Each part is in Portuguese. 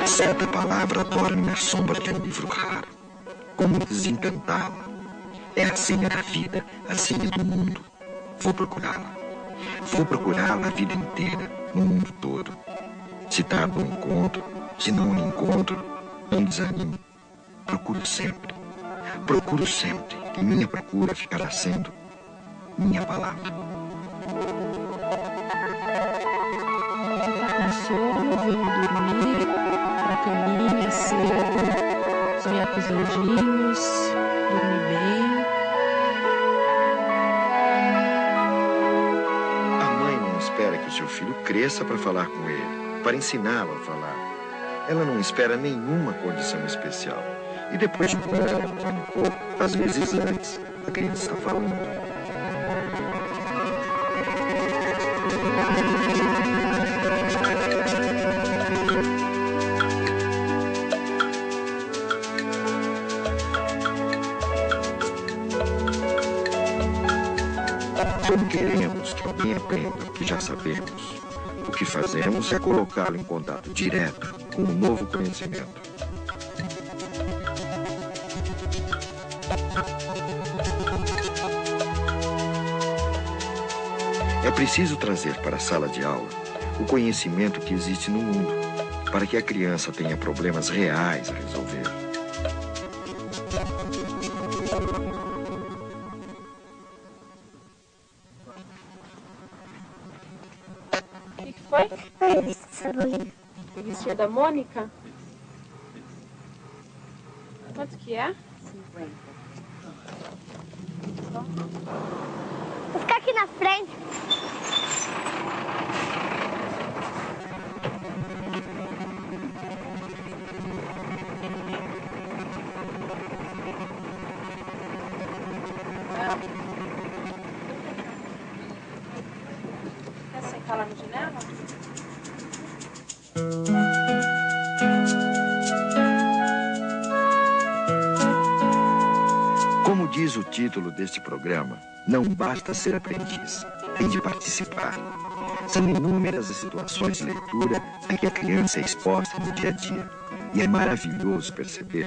Certa palavra dorme na sombra de um livro raro, como desencantá-la. É a senha da vida, a senha do mundo. Vou procurá-la. Vou procurá-la a vida inteira, no mundo todo. Se tardo o encontro, se não o encontro, não desanimo. Procuro sempre, e minha procura ficará sendo minha palavra. Sono, vamos dormir, pra caminha cedo, sonhar com os anjinhos, dormir bem. A mãe não espera que o seu filho cresça para falar com ele, para ensiná-lo a falar. Ela não espera nenhuma condição especial. E depois de um pouco, às vezes antes, a criança está falando. Não queremos que alguém aprenda o que já sabemos. O que fazemos é colocá-lo em contato direto com um novo conhecimento. É preciso trazer para a sala de aula o conhecimento que existe no mundo, para que a criança tenha problemas reais a resolver. O que foi? A revista Sabrina. Revistinha da Mônica? Quanto que é? 50. Vou ficar aqui na frente. Quer sentar lá no janela? Como diz o título deste programa, não basta ser aprendiz, tem de participar. São inúmeras as situações de leitura a que a criança é exposta no dia a dia. E é maravilhoso perceber,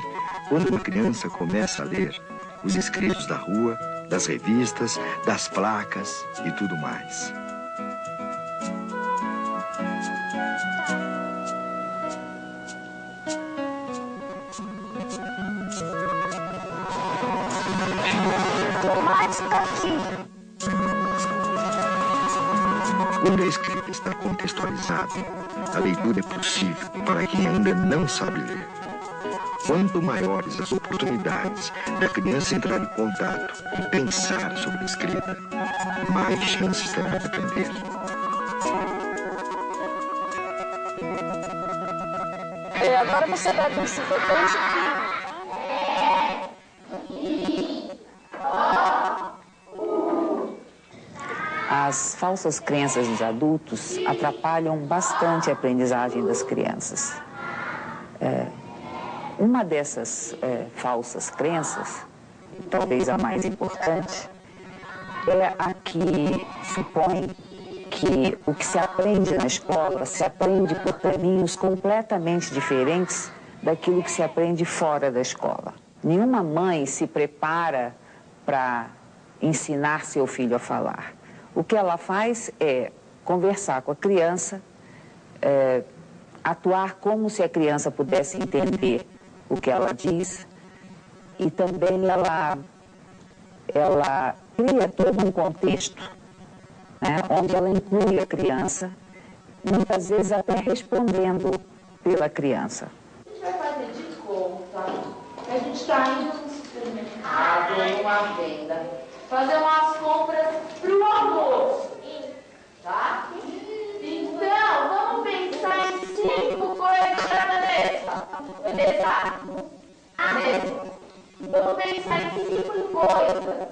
quando uma criança começa a ler, os escritos da rua, das revistas, das placas e tudo mais. Tomate está aqui. Quando a escrita está contextualizada, a leitura é possível para quem ainda não sabe ler. Quanto maiores as oportunidades da criança entrar em contato e pensar sobre a escrita, mais chances terá de aprender. Agora você vai ver esse botão aqui. As falsas crenças dos adultos atrapalham bastante a aprendizagem das crianças. Uma dessas falsas crenças, talvez a mais importante, é a que supõe que o que se aprende na escola se aprende por caminhos completamente diferentes daquilo que se aprende fora da escola. Nenhuma mãe se prepara para ensinar seu filho a falar. O que ela faz é conversar com a criança, atuar como se a criança pudesse entender o que ela diz, e também ela cria todo um contexto, né, onde ela inclui a criança, muitas vezes até respondendo pela criança. A gente vai fazer de conta que a gente está indo no supermercado fazer uma venda, fazer umas compras pro almoço, tá? Então, vamos pensar em 5 coisas, Vanessa. Vanessa, vamos pensar em 5 coisas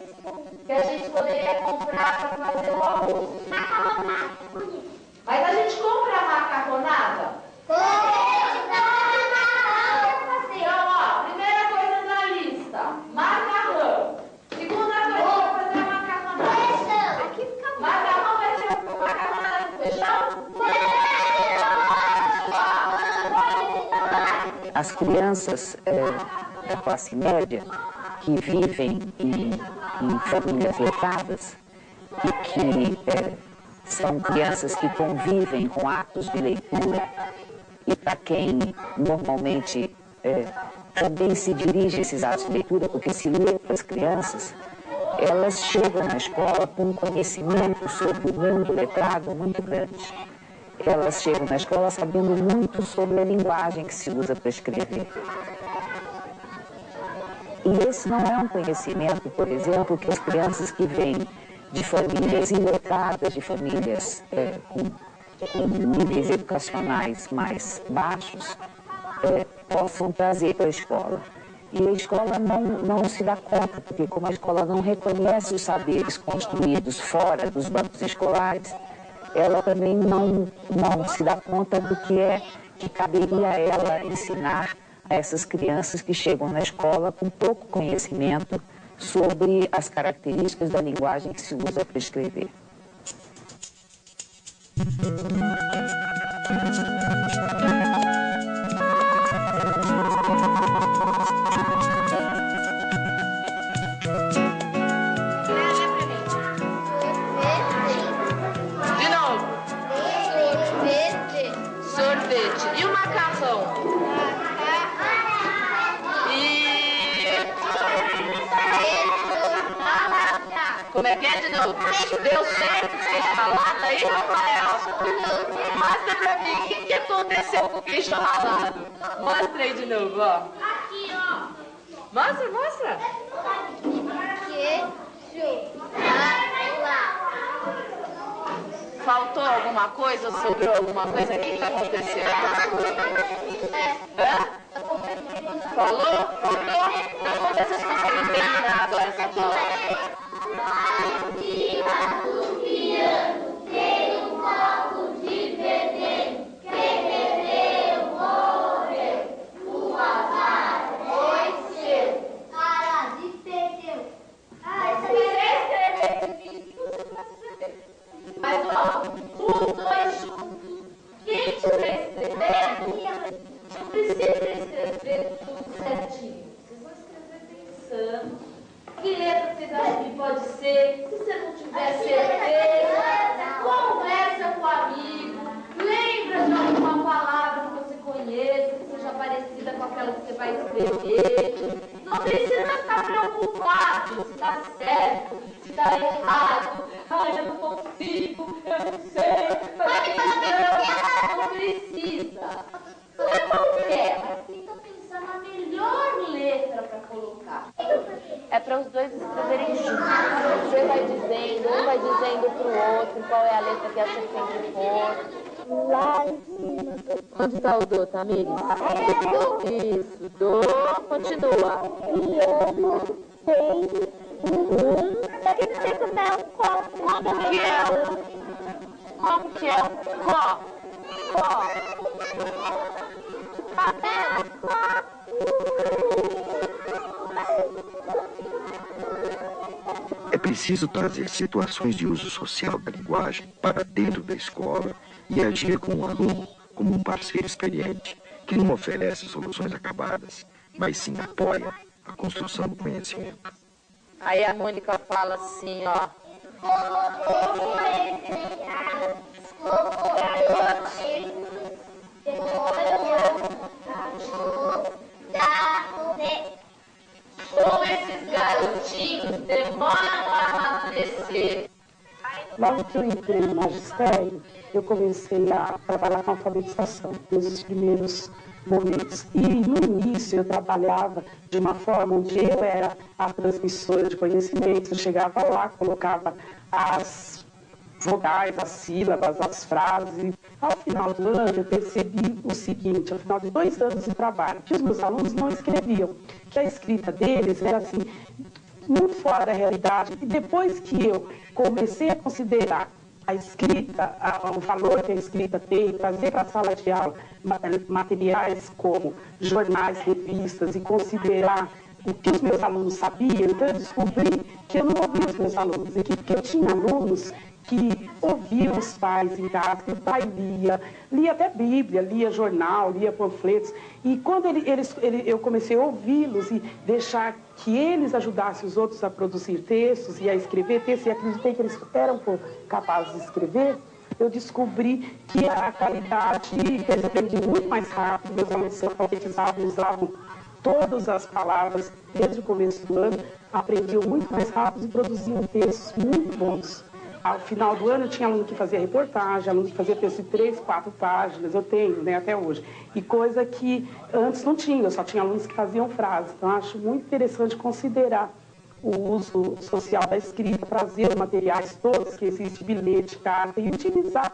que a gente poderia comprar para fazer o almoço. Mas a gente compra a macarronada? Então, ó, primeira coisa na lista, macarrão. Segunda coisa para fazer a macarronada. Macarrão vai ser macarronada com feijão? As crianças da classe média que vivem em famílias letradas e que são crianças que convivem com atos de leitura e para quem normalmente também se dirige a esses atos de leitura, porque se lê para as crianças, elas chegam na escola com um conhecimento sobre o mundo letrado muito grande. Elas chegam na escola sabendo muito sobre a linguagem que se usa para escrever. E esse não é um conhecimento, por exemplo, que as crianças que vêm de famílias iletradas, de famílias com níveis educacionais mais baixos, possam trazer para a escola. E a escola não se dá conta, porque como a escola não reconhece os saberes construídos fora dos bancos escolares, ela também não se dá conta do que caberia a ela ensinar a essas crianças que chegam na escola com pouco conhecimento sobre as características da linguagem que se usa para escrever. De novo. Sorvete. E o macarrão? Como é que é de novo? Deu certo essa salada aí, Rafael? Mostra pra mim o que aconteceu com o queijo ralado. Mostra aí de novo, ó. Aqui, ó. Mostra. Queijo ralado. Faltou alguma coisa? Sobrou alguma coisa? O que aconteceu? Falou? Então vamos ver se vocês conseguem terminar agora essa palavra. Do piano tem um copo de veneno. Quem bebeu morreu. O azar foi seu. Cara de perdeu. Mas ó, os dois juntos. Quem estiver escrevendo, não precisa escrever tudo certinho. Vocês vão escrever pensando. Que letra vocês acham que pode ser? Se você não tiver certeza, conversa com o amigo, lembra de alguma palavra que você conheça, que seja parecida com aquela que você vai escrever. Não precisa ficar preocupado se está certo, se está errado. Ai, eu não consigo, eu não sei. Não precisa. Não é qualquer. Tenta pensar na melhor letra para colocar. É para os dois escreverem juntos. Você vai dizendo, um vai dizendo para o outro qual é a letra que acha que tem que pôr. Lá em cima. Onde está o do, Tamires? Isso, do. Continua. Piano tem Daqui pra você comprar um copo. Como que é? Como que é? Có. É preciso trazer situações de uso social da linguagem para dentro da escola e agir com o aluno como um parceiro experiente que não oferece soluções acabadas, mas sim apoia a construção do conhecimento. Aí a Mônica fala assim, ó. Como esses garotinhos demoram a amadurecer. Logo que eu entrei no magistério, eu comecei a trabalhar com alfabetização, nos primeiros momentos. E no início eu trabalhava de uma forma onde eu era a transmissora de conhecimento, eu chegava lá, colocava as vogais, as sílabas, as frases. Ao final do ano eu percebi o seguinte, ao final de 2 anos de trabalho, que os meus alunos não escreviam, que a escrita deles era assim, muito fora da realidade. E depois que eu comecei a considerar a escrita, o valor que a escrita tem, trazer para a sala de aula materiais como jornais, revistas, e considerar o que os meus alunos sabiam, então eu descobri que eu não ouvia os meus alunos, e que eu tinha alunos que ouviam os pais em casa, que o pai lia até Bíblia, lia jornal, lia panfletos, e quando eu comecei a ouvi-los e deixar que eles ajudassem os outros a produzir textos e a escrever textos, e acreditei que eles eram capazes de escrever, eu descobri que a qualidade, eles aprendiam muito mais rápido, meus alunos se alfabetizavam, usavam todas as palavras desde o começo do ano, aprendiam muito mais rápido e produziam textos muito bons. Ao final do ano, eu tinha aluno que fazia reportagem, aluno que fazia texto de 3, 4 páginas, eu tenho, né, até hoje. E coisa que antes não tinha, eu só tinha alunos que faziam frases. Então, acho muito interessante considerar o uso social da escrita, trazer os materiais todos que existem, bilhete, carta, e utilizar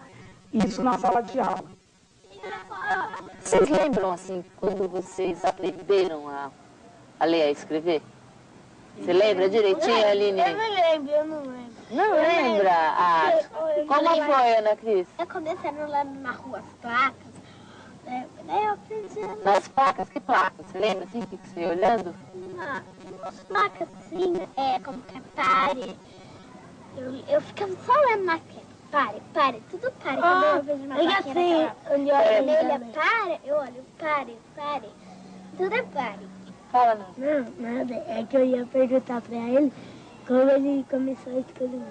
isso na sala de aula. Vocês lembram, assim, quando vocês aprenderam a ler e a escrever? Você lembra direitinho, Aline? Eu não lembro. Não lembra? Ah, como foi, Ana Cris? Eu comecei lá na rua as placas, né? Daí eu aprendi a ler. Nas placas? Que placas? Você lembra, assim, que você ia olhando? As placas, assim, como que é pare. Eu ficava só olhando maquete. Pare, tudo pare. Quando eu vejo uma maquete, vermelha, pare, eu olho, pare. Tudo é pare. Fala, não. Não, nada. É que eu ia perguntar pra ele como ele começou a escrever.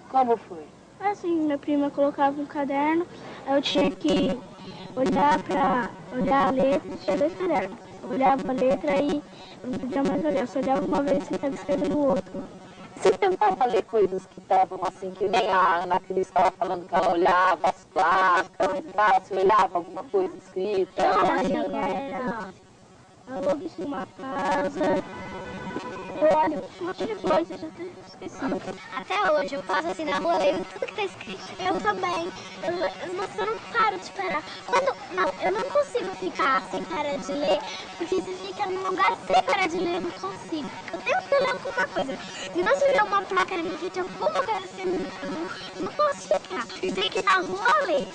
Como foi? Assim, minha prima colocava um caderno, aí eu tinha que olhar a letra e tinha 2 cadernos. Eu olhava a letra e eu não podia mais olhar, eu só olhava uma vez e estava escrevendo o outro. Você tentava ler coisas que estavam assim, que nem a Ana Cris estava falando que ela olhava as placas, você olhava alguma coisa escrita? Era a logo de uma casa. Eu olho um monte de coisa, já até esqueci. Até hoje eu passo assim na rua, leio tudo que tá escrito. Eu também. Eu não paro de parar. Eu não consigo ficar sem parar de ler, porque se fica num lugar sem parar de ler, eu não consigo. Eu tenho que ler alguma coisa. Se não se vê uma placa na minha frente, alguma coisa assim, eu não posso ficar. Tem que ir na rua ler.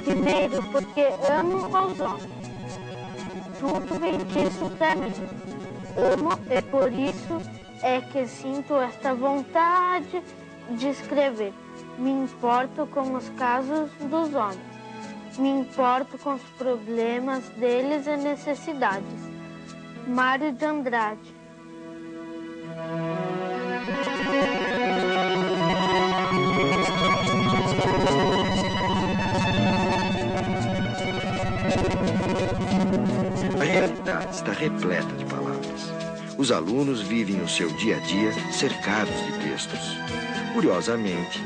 Primeiro, porque amo aos homens. Tudo vem disso pra mim. Amo, e por isso é que sinto esta vontade de escrever. Me importo com os casos dos homens. Me importo com os problemas deles e necessidades. Mário de Andrade. A realidade está repleta de palavras. Os alunos vivem o seu dia a dia cercados de textos. Curiosamente,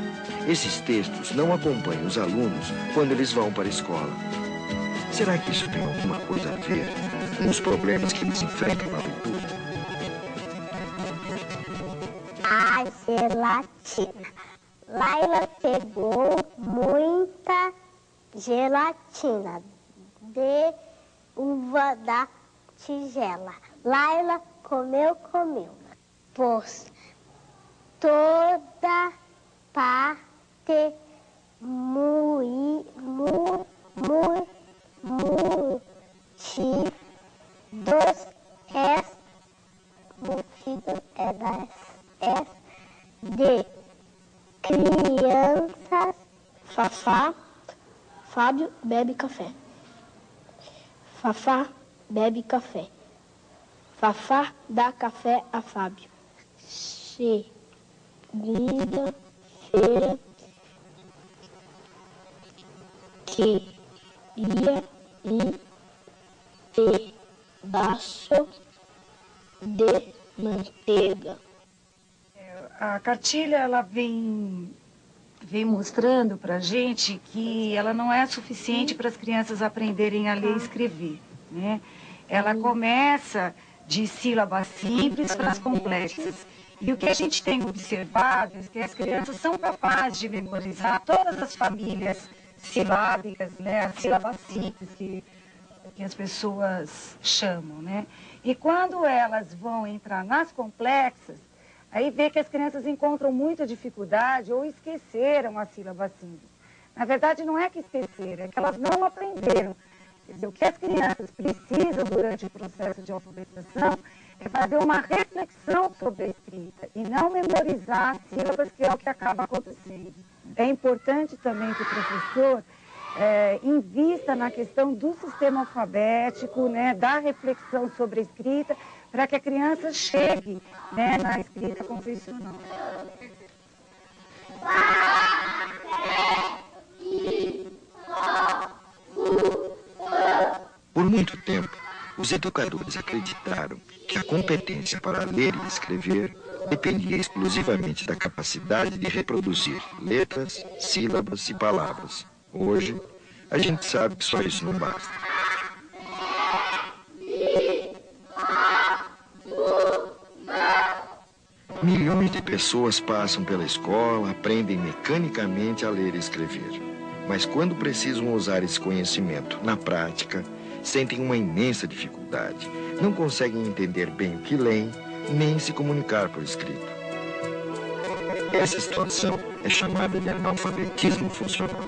esses textos não acompanham os alunos quando eles vão para a escola. Será que isso tem alguma coisa a ver com os problemas que eles enfrentam na leitura? A gelatina. Laila pegou muita gelatina de uva da tigela. Laila comeu, pôs toda parte dos de crianças. Fafá, Fábio bebe café. Fafá bebe café. Fafá dá café a Fábio. Segunda-feira, queria um pedaço de manteiga. A cartilha, ela vem mostrando para a gente que ela não é suficiente para as crianças aprenderem a ler e escrever, né? Ela começa de sílabas simples para as complexas. E o que a gente tem observado é que as crianças são capazes de memorizar todas as famílias silábicas, né? As sílabas simples que as pessoas chamam, né? E quando elas vão entrar nas complexas, aí vê que as crianças encontram muita dificuldade ou esqueceram a sílaba simples. Na verdade, não é que esqueceram, é que elas não aprenderam. Quer dizer, o que as crianças precisam durante o processo de alfabetização é fazer uma reflexão sobre a escrita e não memorizar as sílabas, que é o que acaba acontecendo. É importante também que o professor invista na questão do sistema alfabético, né, da reflexão sobre a escrita, para que a criança chegue, né, na escrita confessional. Por muito tempo, os educadores acreditaram que a competência para ler e escrever dependia exclusivamente da capacidade de reproduzir letras, sílabas e palavras. Hoje, a gente sabe que só isso não basta. Milhões de pessoas passam pela escola, aprendem mecanicamente a ler e escrever. Mas quando precisam usar esse conhecimento na prática, sentem uma imensa dificuldade, não conseguem entender bem o que leem, nem se comunicar por escrito. Essa situação é chamada de analfabetismo funcional.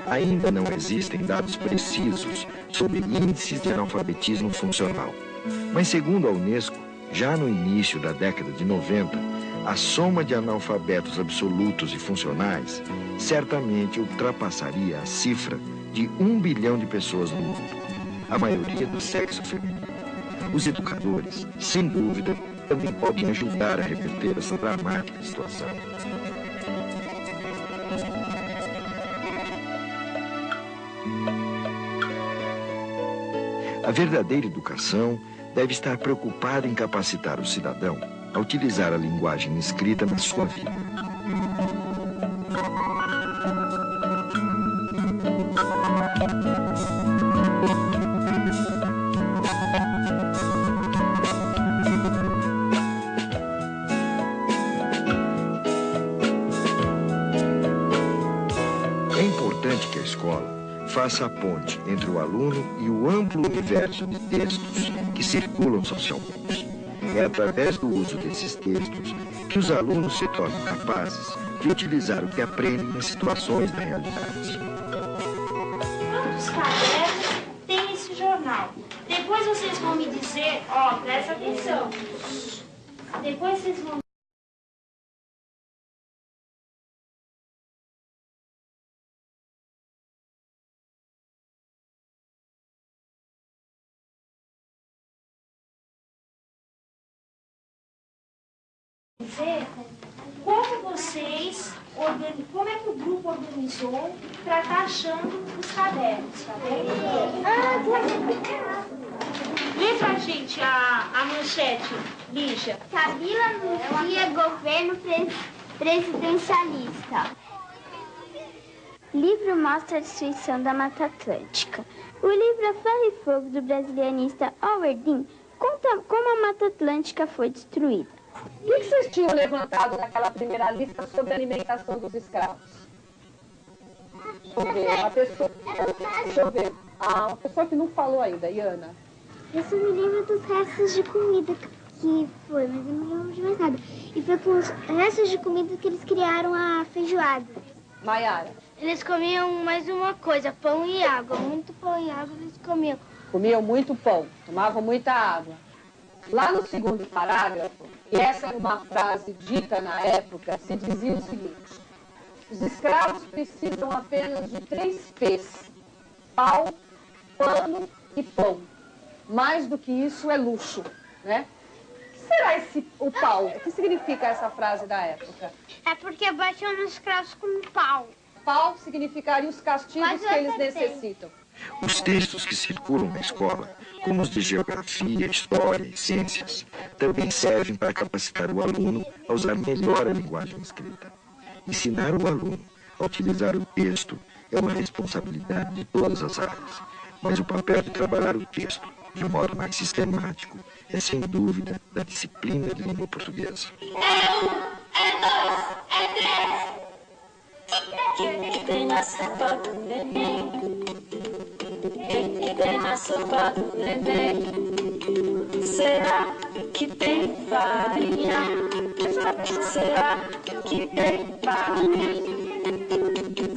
Ainda não existem dados precisos sobre índices de analfabetismo funcional, mas segundo a Unesco, já no início da década de 90, a soma de analfabetos absolutos e funcionais certamente ultrapassaria a cifra de 1 bilhão de pessoas no mundo, a maioria do sexo feminino. Os educadores, sem dúvida, também podem ajudar a reverter essa dramática situação. A verdadeira educação deve estar preocupada em capacitar o cidadão a utilizar a linguagem escrita na sua vida. É importante que a escola faça a ponte entre o aluno e o amplo universo de textos que circulam socialmente. É através do uso desses textos que os alunos se tornam capazes de utilizar o que aprendem em situações da realidade. Quantos cadernos tem esse jornal? Depois vocês vão me dizer, ó, presta atenção. Depois vocês vão dizer como é que o grupo organizou para estar achando os cadernos, tá bem? Lê pra gente a manchete, Lígia. Kabila anuncia governo presidencialista. Livro mostra a destruição da Mata Atlântica. O livro A Ferro e Fogo, do brasilianista Howard Dean, conta como a Mata Atlântica foi destruída. O que vocês tinham levantado naquela primeira lista sobre a alimentação dos escravos? Uma pessoa... Deixa eu ver. Uma pessoa que não falou ainda, Iana. Eu só me lembro dos restos de comida que foi, mas eu não lembro de mais nada. E foi com os restos de comida que eles criaram a feijoada. Maiara. Eles comiam mais uma coisa, pão e água. Muito pão e água eles comiam. Comiam muito pão, tomavam muita água. Lá no segundo parágrafo, e essa é uma frase dita na época, se dizia o seguinte: os escravos precisam apenas de 3 P's: pau, pano e pão. Mais do que isso é luxo, né? O que será o pau? O que significa essa frase da época? É porque batiam nos escravos com pau. Pau significaria os castigos que eles necessitam. Os textos que circulam na escola, como os de geografia, história e ciências, também servem para capacitar o aluno a usar melhor a linguagem escrita. Ensinar o aluno a utilizar o texto é uma responsabilidade de todas as áreas, mas o papel de trabalhar o texto de um modo mais sistemático é, sem dúvida, da disciplina de língua portuguesa. Que tem na sopa do neném? Que tem na sopa do neném? Será que tem farinha? Será que tem farinha?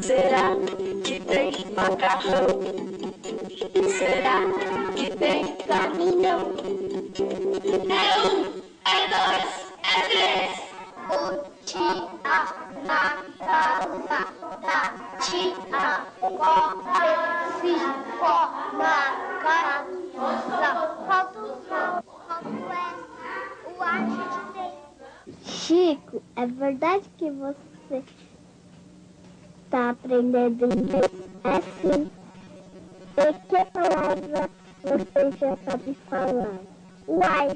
Será que tem macarrão? Será que tem caminhão? É 1, é 2, é 3. O tia na casa da tia ficou na casa. Falta o ar de ter. Chico, é verdade que você está aprendendo inglês? É sim. E que palavra você já sabe falar? Uai!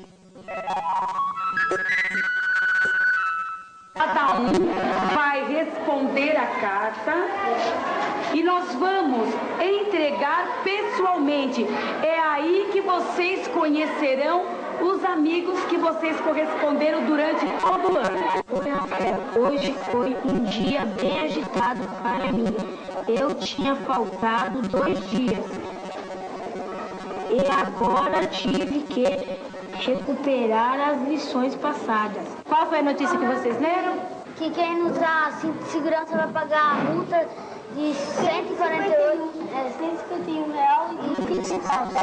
Cada um vai responder a carta e nós vamos entregar pessoalmente. É aí que vocês conhecerão os amigos que vocês corresponderam durante todo o ano. Hoje foi um dia bem agitado para mim. Eu tinha faltado 2 dias. e agora tive que recuperar as lições passadas. Qual foi a notícia que vocês leram? Que quem não usar cinto de segurança vai pagar a multa de 151 reais e 20 centavos.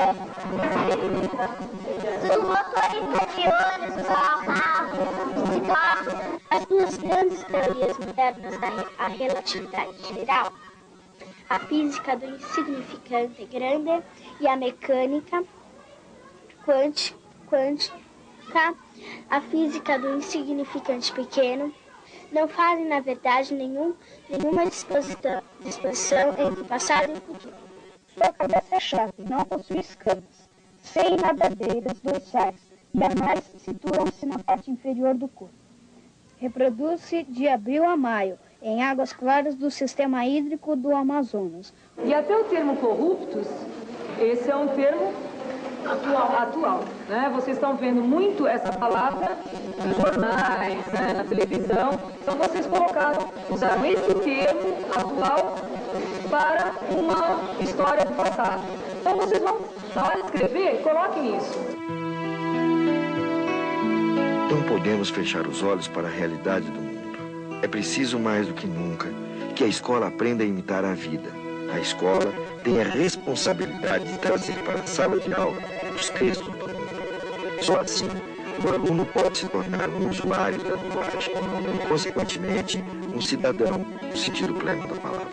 O motorista de ônibus, carro, bicicleta. As duas grandes teorias modernas da relatividade geral, a física do insignificante grande e a mecânica quântica, a física do insignificante pequeno, não fazem, na verdade, nenhuma disposição entre passado e futuro. Sua cabeça é chata, não possui escamas, sem nadadeiras dorsais e anais situam-se na parte inferior do corpo. Reproduz-se de abril a maio, em águas claras do sistema hídrico do Amazonas. E até o termo corruptos, esse é um termo atual, né? Vocês estão vendo muito essa palavra nos jornais, né, na televisão. Então vocês usaram esse termo atual para uma história do passado. Então vocês vão, na hora de escrever, coloquem isso. Não podemos fechar os olhos para a realidade do mundo. É preciso mais do que nunca que a escola aprenda a imitar a vida. A escola tem a responsabilidade de trazer para a sala de aula os textos do mundo. Só assim, o aluno pode se tornar um usuário da linguagem e, consequentemente, um cidadão no sentido pleno da palavra.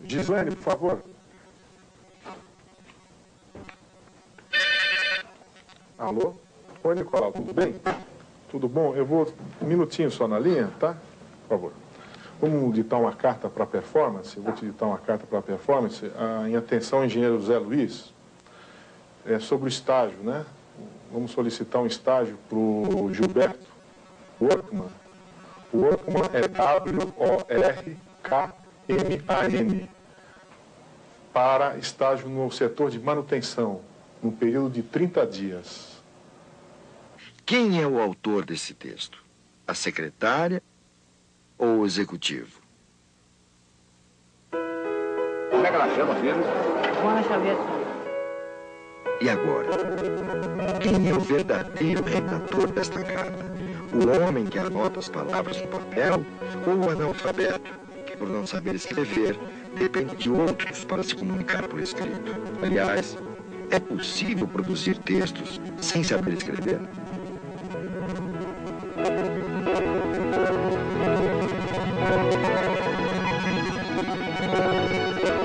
Gislaine, por favor. Alô? Oi, Nicolau, tudo bem? Tudo bom? Eu vou um minutinho só na linha, tá? Por favor. Vamos ditar uma carta para a performance. Eu vou te ditar uma carta para a performance. Em atenção, engenheiro Zé Luiz. É sobre o estágio, né? Vamos solicitar um estágio para o Gilberto Workman. O Workman é W-O-R-K-M-A-N. Para estágio no setor de manutenção, no período de 30 dias. Quem é o autor desse texto? A secretária ou o executivo? Como é que ela chama, filho? Joana Xavier. E agora? Quem é o verdadeiro redator desta carta? O homem que anota as palavras no papel ou o analfabeto que, por não saber escrever, depende de outros para se comunicar por escrito? Aliás, é possível produzir textos sem saber escrever?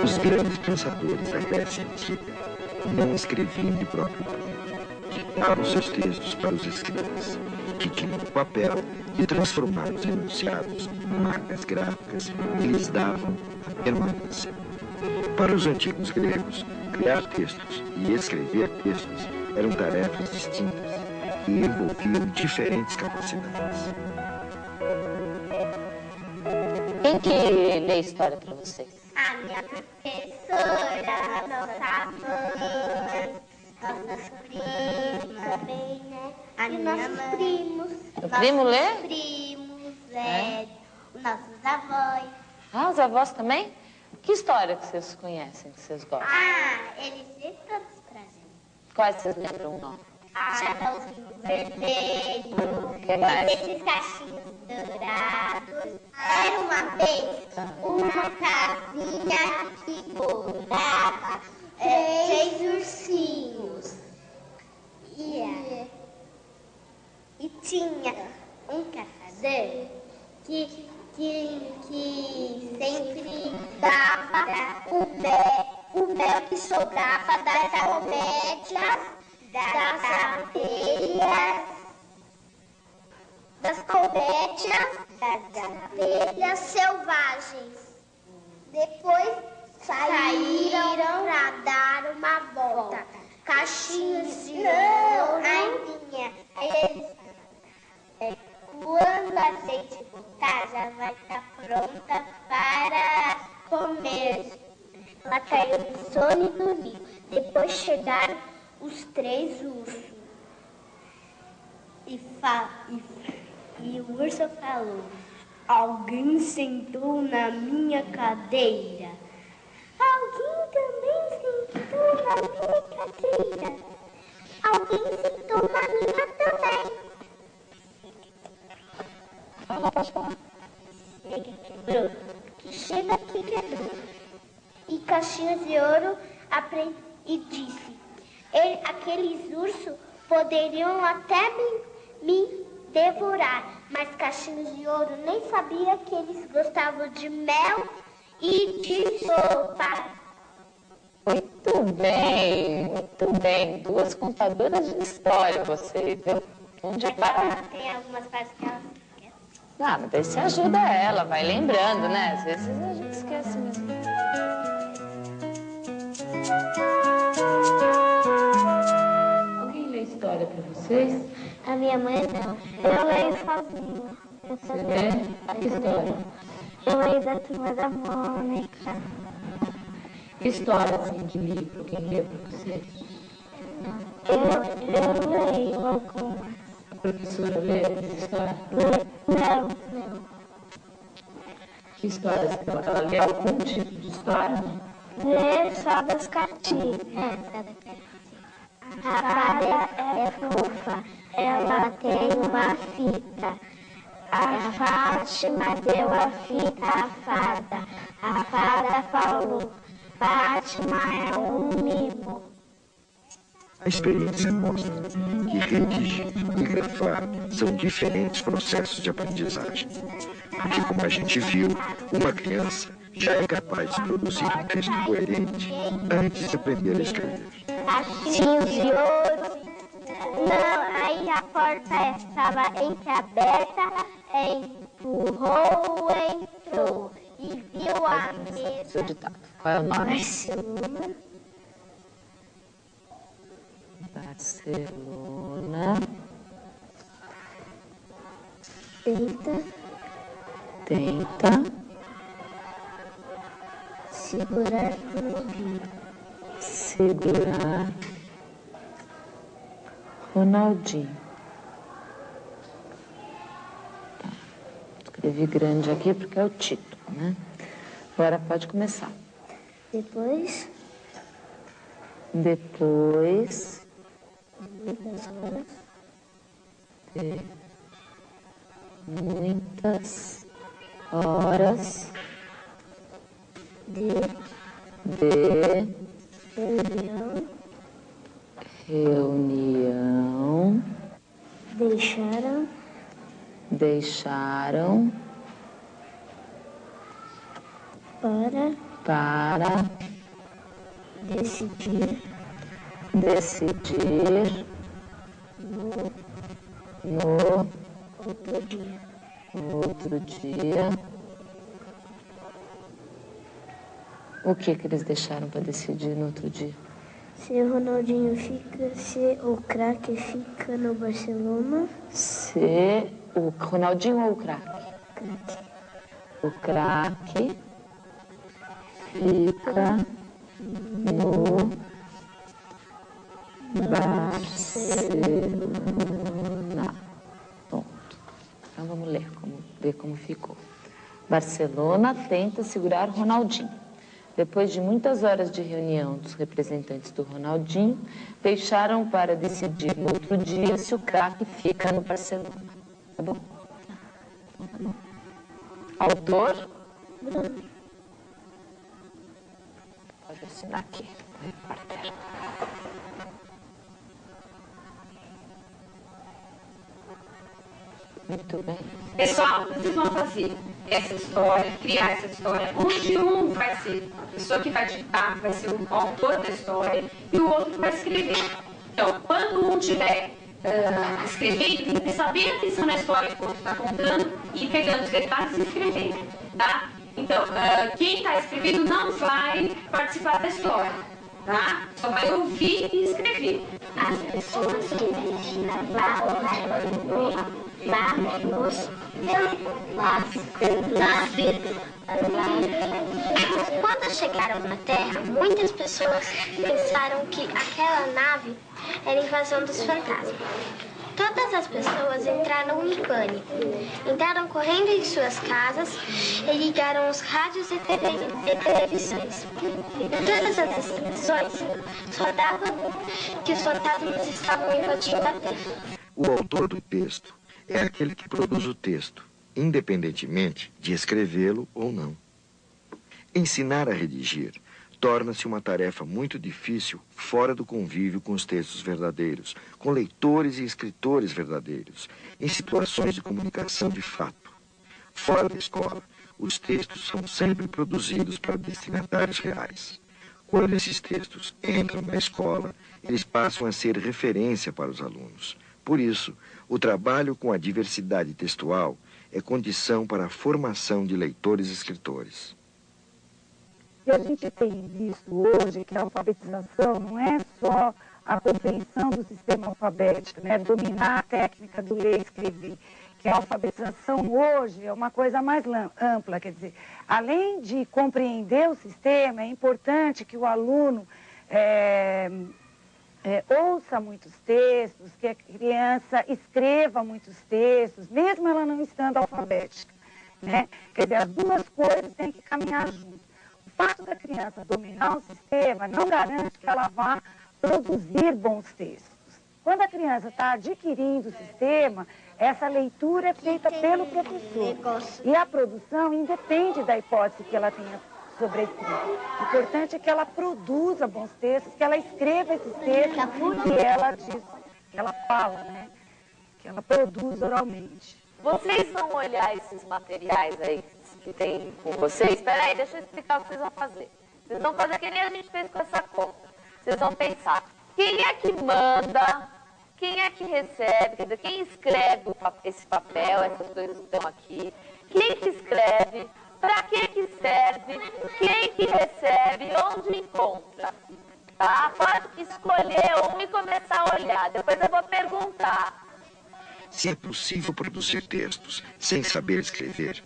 Os grandes pensadores da Grécia Antiga não escreviam de próprio punho. Ditavam seus textos para os escribas, que tinham o papel de transformar os enunciados em marcas gráficas e lhes davam a permanência. Para os antigos gregos, criar textos e escrever textos eram tarefas distintas que envolviam diferentes capacidades. Quem que lê história para vocês? A minha professora, a nossa mãe, nossos primos também, né? E nossos primos. O primo lê? Nossos primos, nossos avós. Ah, os avós também? Que história que vocês conhecem, que vocês gostam? Eles lêem todos pra gente. Quais vocês lembram o nome? Chapeuzinho vermelho, Que mais? esses cachinhos dourados. Era uma vez uma casinha que morava 3 ursinhos. E tinha um caçador que sempre dava o mel que sobrava das colmeias, das abelhas selvagens. Depois saíram para dar uma volta. Cachinhos de rainha. Quando a gente voltar, já vai estar pronta para comer. Ela caiu no sono e dormiu. Depois chegaram os 3 ursos. E o urso falou: alguém sentou na minha cadeira. Alguém também sentou na minha cadeira. Alguém sentou na minha também. Pode falar. Chega aqui quebrou. E Cachinhos de Ouro e disse: aqueles ursos poderiam até me devorar, mas Cachinhos de Ouro nem sabia que eles gostavam de mel e de sopa. Muito bem. 2 contadoras de história, vocês, viu? Onde parar? Tem algumas partes que elas esquecem. Mas daí você ajuda ela, vai lembrando, né? Às vezes a gente esquece mesmo. Alguém lê história para vocês? A minha mãe não. Eu leio sozinha. Você lê? Que história? Eu leio da Turma da Mônica. Que história assim de livro? Quem lê para vocês? Eu leio algumas. A professora lê essa história? Não. Que história? Ela lê algum tipo de história? Lê só das cartinhas. A fada é fofa. Ela tem uma fita. A Fátima deu a fita à fada. A fada falou: Fátima é um mimo. A experiência mostra que redigir e grafar são diferentes processos de aprendizagem. Porque, como a gente viu, uma criança já é capaz de produzir um texto coerente antes de aprender a escrever. Cachinhos de ouro. Não, aí a porta estava entreaberta, empurrou, entrou e viu a mesa. Qual é o nome? Barcelona. Tenta segurar Ronaldinho. Tá. Escrevi grande aqui porque é o título, né? Agora pode começar. Depois Depois de muitas horas de reunião, deixaram para decidir no outro dia. O que eles deixaram para decidir no outro dia? Se o Ronaldinho fica, se o craque fica no Barcelona. Se o Ronaldinho ou o craque? O craque fica no Barcelona. Ponto. Então vamos ver como ficou. Barcelona tenta segurar Ronaldinho. Depois de muitas horas de reunião dos representantes do Ronaldinho, deixaram para decidir no outro dia se o craque fica no Barcelona. Tá bom? Autor? Pode assinar aqui. Muito bem. Pessoal, vocês vão fazer essa história, criar essa história, onde um vai ser a pessoa que vai ditar, vai ser o autor da história, e o outro vai escrever. Então, quando um estiver escrevendo, tem que saber a atenção na história que o outro está contando e pegando os detalhes e escrevendo, tá? Então, quem está escrevendo não vai participar da história, tá? Só vai ouvir e escrever. As pessoas que quando chegaram na Terra, muitas pessoas pensaram que aquela nave era a invasão dos fantasmas. Todas as pessoas entraram em pânico, entraram correndo em suas casas e ligaram os rádios e televisões. Todas as expressões só davam que os fantasmas estavam invadindo a Terra. O autor do texto é aquele que produz o texto, independentemente de escrevê-lo ou não. Ensinar a redigir torna-se uma tarefa muito difícil fora do convívio com os textos verdadeiros, com leitores e escritores verdadeiros, em situações de comunicação de fato. Fora da escola, os textos são sempre produzidos para destinatários reais. Quando esses textos entram na escola, eles passam a ser referência para os alunos. Por isso, o trabalho com a diversidade textual é condição para a formação de leitores e escritores. E a gente tem visto hoje que a alfabetização não é só a compreensão do sistema alfabético, né? Dominar a técnica do ler e escrever. Que a alfabetização hoje é uma coisa mais ampla, quer dizer, além de compreender o sistema, é importante que o aluno ouça muitos textos, que a criança escreva muitos textos, mesmo ela não estando alfabética, né? Quer dizer, as duas coisas têm que caminhar juntas. O fato da criança dominar o sistema não garante que ela vá produzir bons textos. Quando a criança está adquirindo o sistema, essa leitura é feita pelo professor. E a produção independe da hipótese que ela tenha sobre a escrita. O importante é que ela produza bons textos, que ela escreva esses textos que ela diz, que ela fala, né? Que ela produz oralmente. Vocês vão olhar esses materiais aí que tem com vocês? Espera aí, deixa eu explicar o que vocês vão fazer. Vocês vão fazer que nem a gente fez com essa conta. Vocês vão pensar, quem é que manda, quem é que recebe, quer dizer, quem escreve esse papel, essas coisas que estão aqui, quem que escreve, para que serve, quem que recebe, onde encontra. Tá? Pode escolher um e começar a olhar. Depois eu vou perguntar. Se é possível produzir textos sem saber escrever,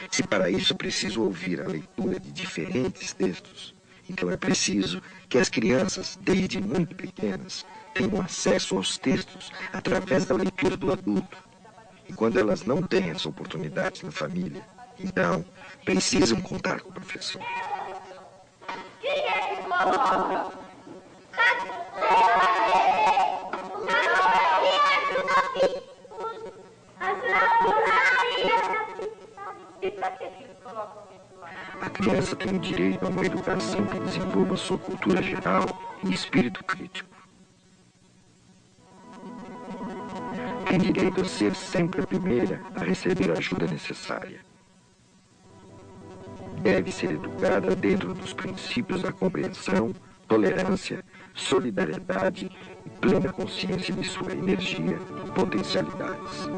se para isso é preciso ouvir a leitura de diferentes textos, então é preciso que as crianças, desde muito pequenas, tenham acesso aos textos através da leitura do adulto. E quando elas não têm essa oportunidade na família, então precisam contar com o professor. Quem é que coloca? Cadê criança tem direito a uma educação que desenvolva sua cultura geral e espírito crítico. Tem direito a ser sempre a primeira a receber a ajuda necessária. Deve ser educada dentro dos princípios da compreensão, tolerância, solidariedade e plena consciência de sua energia e potencialidades.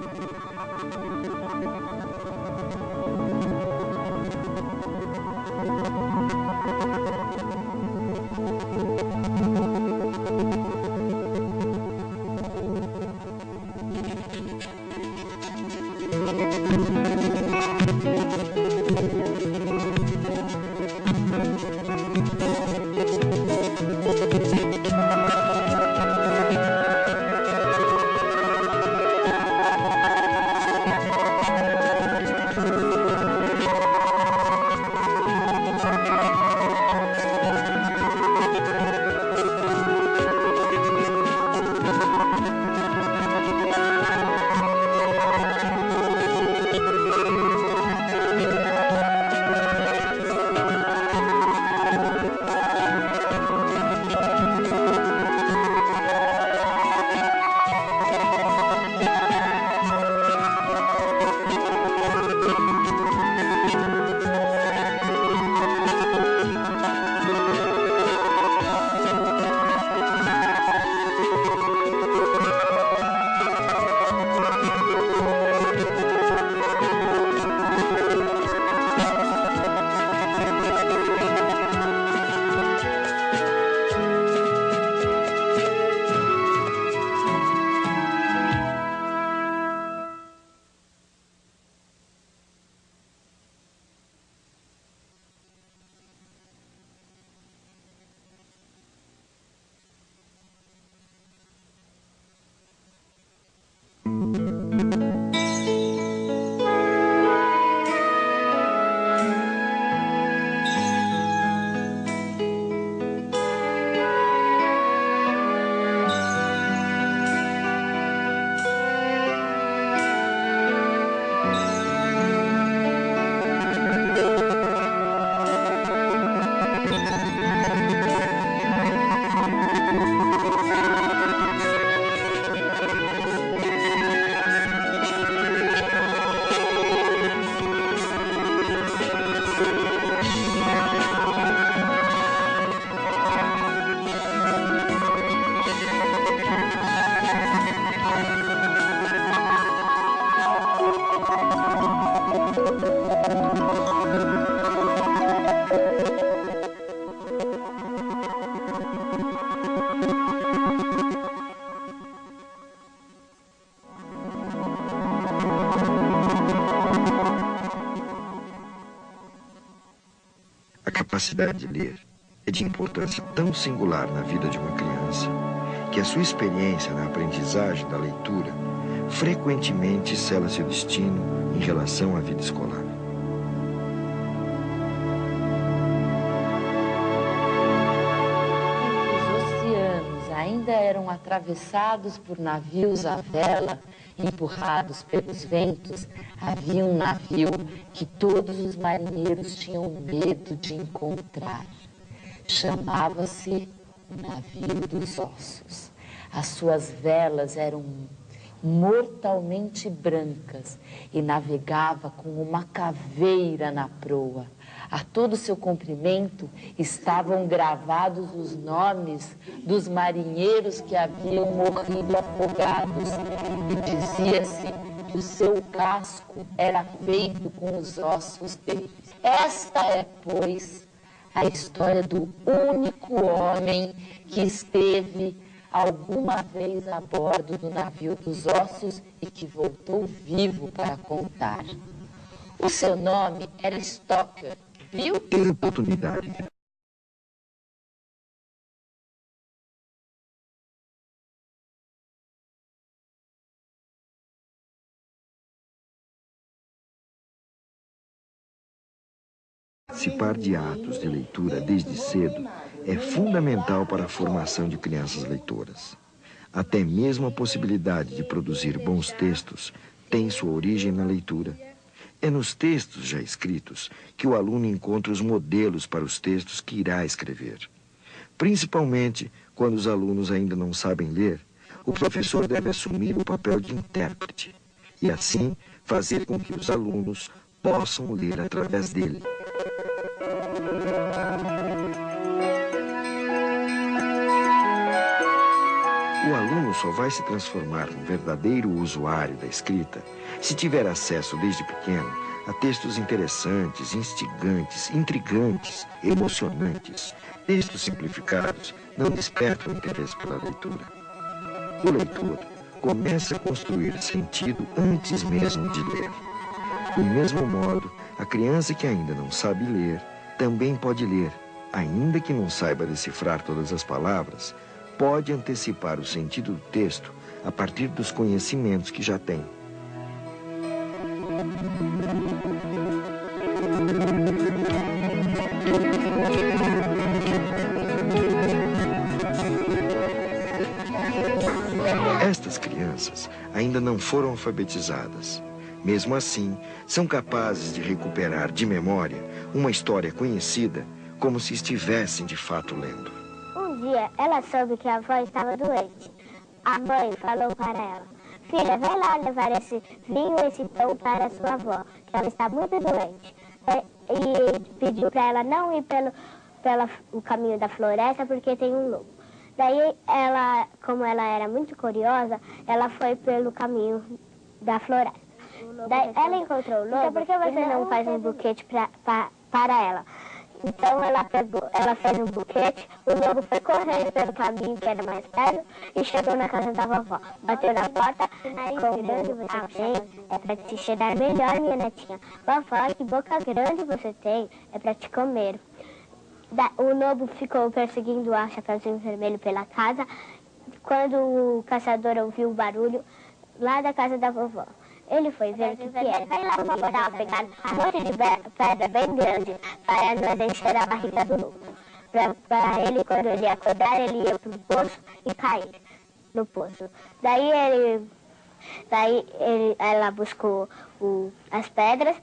A capacidade de ler é de importância tão singular na vida de uma criança que a sua experiência na aprendizagem da leitura frequentemente sela seu destino em relação à vida escolar. Os oceanos ainda eram atravessados por navios à vela, empurrados pelos ventos. Havia um navio que todos os marinheiros tinham medo de encontrar. Chamava-se o Navio dos Ossos. As suas velas eram mortalmente brancas e navegava com uma caveira na proa. A todo o seu comprimento estavam gravados os nomes dos marinheiros que haviam morrido afogados e dizia-se que o seu casco era feito com os ossos deles. Esta é, pois, a história do único homem que esteve alguma vez a bordo do Navio dos Ossos e que voltou vivo para contar. O seu nome era Stoker, viu? Ter oportunidade. Participar de atos de leitura desde cedo é fundamental para a formação de crianças leitoras. Até mesmo a possibilidade de produzir bons textos tem sua origem na leitura. É nos textos já escritos que o aluno encontra os modelos para os textos que irá escrever. Principalmente quando os alunos ainda não sabem ler, o professor deve assumir o papel de intérprete e, assim, fazer com que os alunos possam ler através dele. O aluno só vai se transformar num verdadeiro usuário da escrita se tiver acesso desde pequeno a textos interessantes, instigantes, intrigantes, emocionantes. Textos simplificados não despertam interesse pela leitura. O leitor começa a construir sentido antes mesmo de ler. Do mesmo modo, a criança que ainda não sabe ler também pode ler, ainda que não saiba decifrar todas as palavras, pode antecipar o sentido do texto a partir dos conhecimentos que já tem. Estas crianças ainda não foram alfabetizadas. Mesmo assim, são capazes de recuperar de memória uma história conhecida como se estivessem de fato lendo. Um dia, ela soube que a avó estava doente. A mãe falou para ela: filha, vai lá levar esse vinho e esse pão para a sua avó, que ela está muito doente. E pediu para ela não ir pelo caminho da floresta, porque tem um lobo. Daí, ela, como ela era muito curiosa, ela foi pelo caminho da floresta. Daí, ela encontrou o lobo. Então, por que você não faz um buquete para ela? Então ela fez um buquete, o lobo foi correndo pelo caminho que era mais perto e chegou na casa da vovó. Bateu na porta, com grande você tem, é para te cheirar melhor, minha netinha. Vovó, que boca grande você tem, é para te comer. O lobo ficou perseguindo a Chapeuzinho Vermelho pela casa, quando o caçador ouviu o barulho lá da casa da vovó. Ele foi ver o que era. Aí lá vovó estava pegando um monte de pedra bem grande para não encher a barriga do lobo. Para ele, quando ele acordar, ele ia para o poço e cair no poço. Ela buscou as pedras,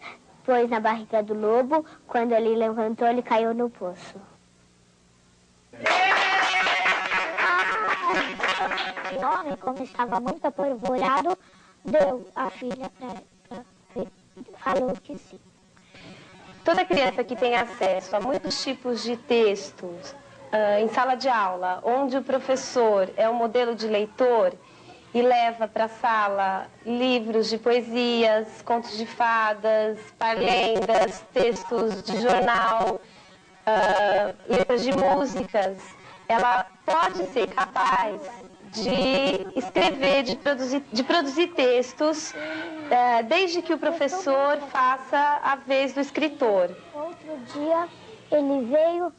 pôs na barriga do lobo. Quando ele levantou, ele caiu no poço. O homem, como estava muito apavorado, deu a filha para ele. Falou que sim. Toda criança que tem acesso a muitos tipos de textos em sala de aula, onde o professor é um modelo de leitor e leva para a sala livros de poesias, contos de fadas, parlendas, textos de jornal, letras de músicas, ela pode ser capaz de escrever, de produzir textos, desde que o professor faça a vez do escritor. Outro dia ele veio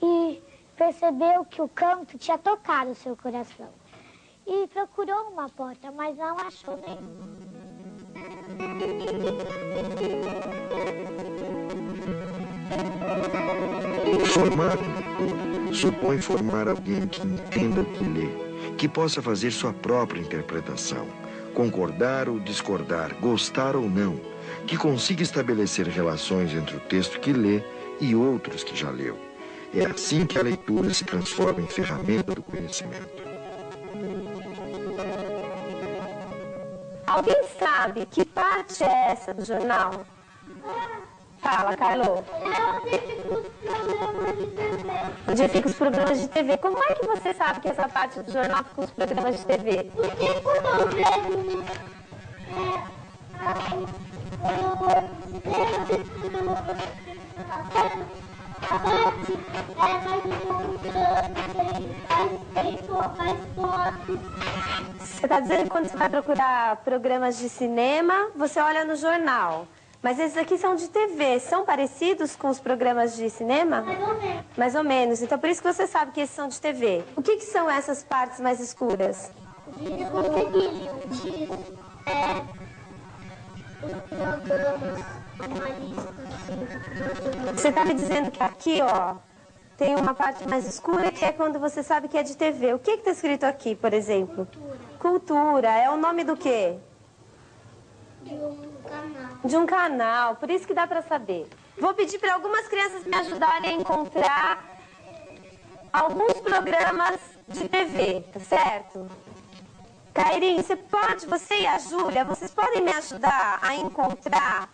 e percebeu que o canto tinha tocado o seu coração. E procurou uma porta, mas não achou nenhuma. Formar supõe formar alguém que entenda o que lê, que possa fazer sua própria interpretação, concordar ou discordar, gostar ou não, que consiga estabelecer relações entre o texto que lê e outros que já leu. É assim que a leitura se transforma em ferramenta do conhecimento. Alguém sabe que parte é essa do jornal? Fala, Carlo. Onde fica os programas de TV. Como é que você sabe que essa parte do jornal fica os programas de TV? Você está dizendo que quando você vai procurar programas de cinema, você olha no jornal. Mas esses aqui são de TV. São parecidos com os programas de cinema? Mais ou menos. Mais ou menos. Então, por isso que você sabe que esses são de TV. O que são essas partes mais escuras? Você está me dizendo que aqui, ó, tem uma parte mais escura que é quando você sabe que é de TV. O que está escrito aqui, por exemplo? Cultura. Cultura. É o nome do quê? De um canal. De um canal, por isso que dá para saber. Vou pedir para algumas crianças me ajudarem a encontrar alguns programas de TV, tá certo? Cairinho, você e a Júlia, vocês podem me ajudar a encontrar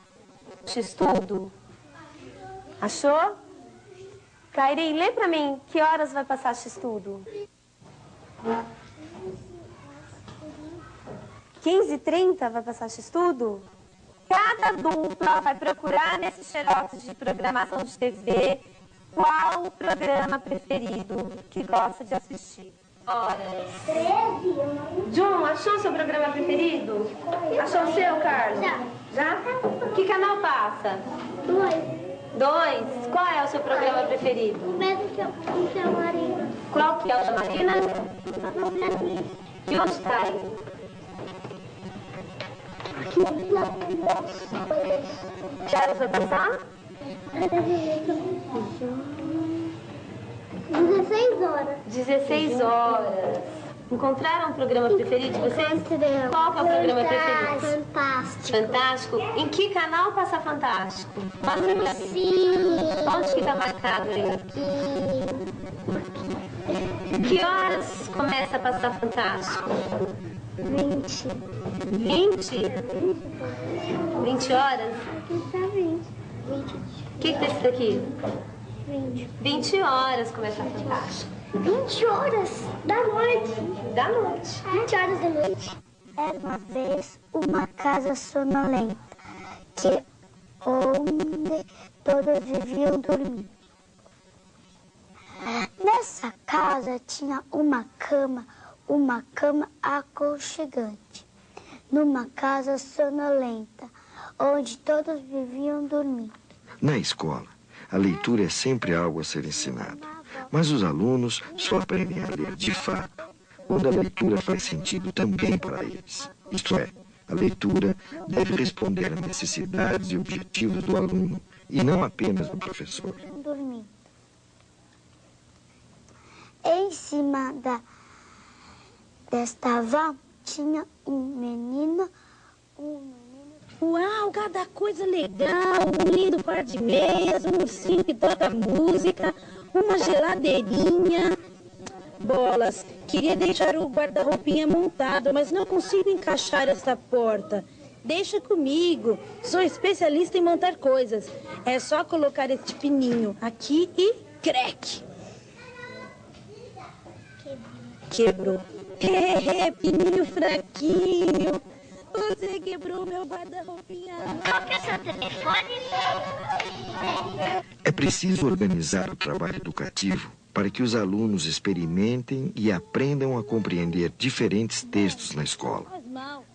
X-Tudo? Achou? Cairinho, lê pra mim, que horas vai passar X-Tudo? 15h30 vai passar X-Tudo? Cada dupla vai procurar nesse xerox de programação de TV qual o programa preferido que gosta de assistir. Horas. 13. Jun, achou o seu programa preferido? Achou o seu, Carlos? Já. Que canal passa? 2. Qual é o seu programa preferido? O mesmo que o seu Marina. Qual que é o da Marina? E onde está ele? Que horas vai passar? 16 horas. 16 horas. Encontraram o programa preferido de vocês? Qual que é o programa preferido? Fantástico. Fantástico? Em que canal passa Fantástico? Onde que está marcado aí? Que horas começa a passar Fantástico? 20. 20? 20 horas? Aqui está 20. O que é esse daqui? 20 horas começa Fantástico. 20 horas da noite. Da noite. 20 horas da noite. Era uma vez uma casa sonolenta, onde todos viviam dormindo. Nessa casa tinha uma cama aconchegante. Numa casa sonolenta, onde todos viviam dormindo. Na escola, a leitura é sempre algo a ser ensinado. Mas os alunos só aprendem a ler de fato quando a leitura faz sentido também para eles. Isto é, a leitura deve responder a necessidades e objetivos do aluno e não apenas do professor. Dormindo. Em cima desta van tinha um menino. Uau, cada coisa legal, um lindo par de meias, um ursinho que toca música, uma geladeirinha. Bolas, queria deixar o guarda-roupinha montado, mas não consigo encaixar esta porta. Deixa comigo, sou especialista em montar coisas. É só colocar este pininho aqui e creque. Quebrou. Pininho fraquinho. Você quebrou meu guarda-roupinha. Qual que é o seu telefone? É preciso organizar o trabalho educativo para que os alunos experimentem e aprendam a compreender diferentes textos na escola.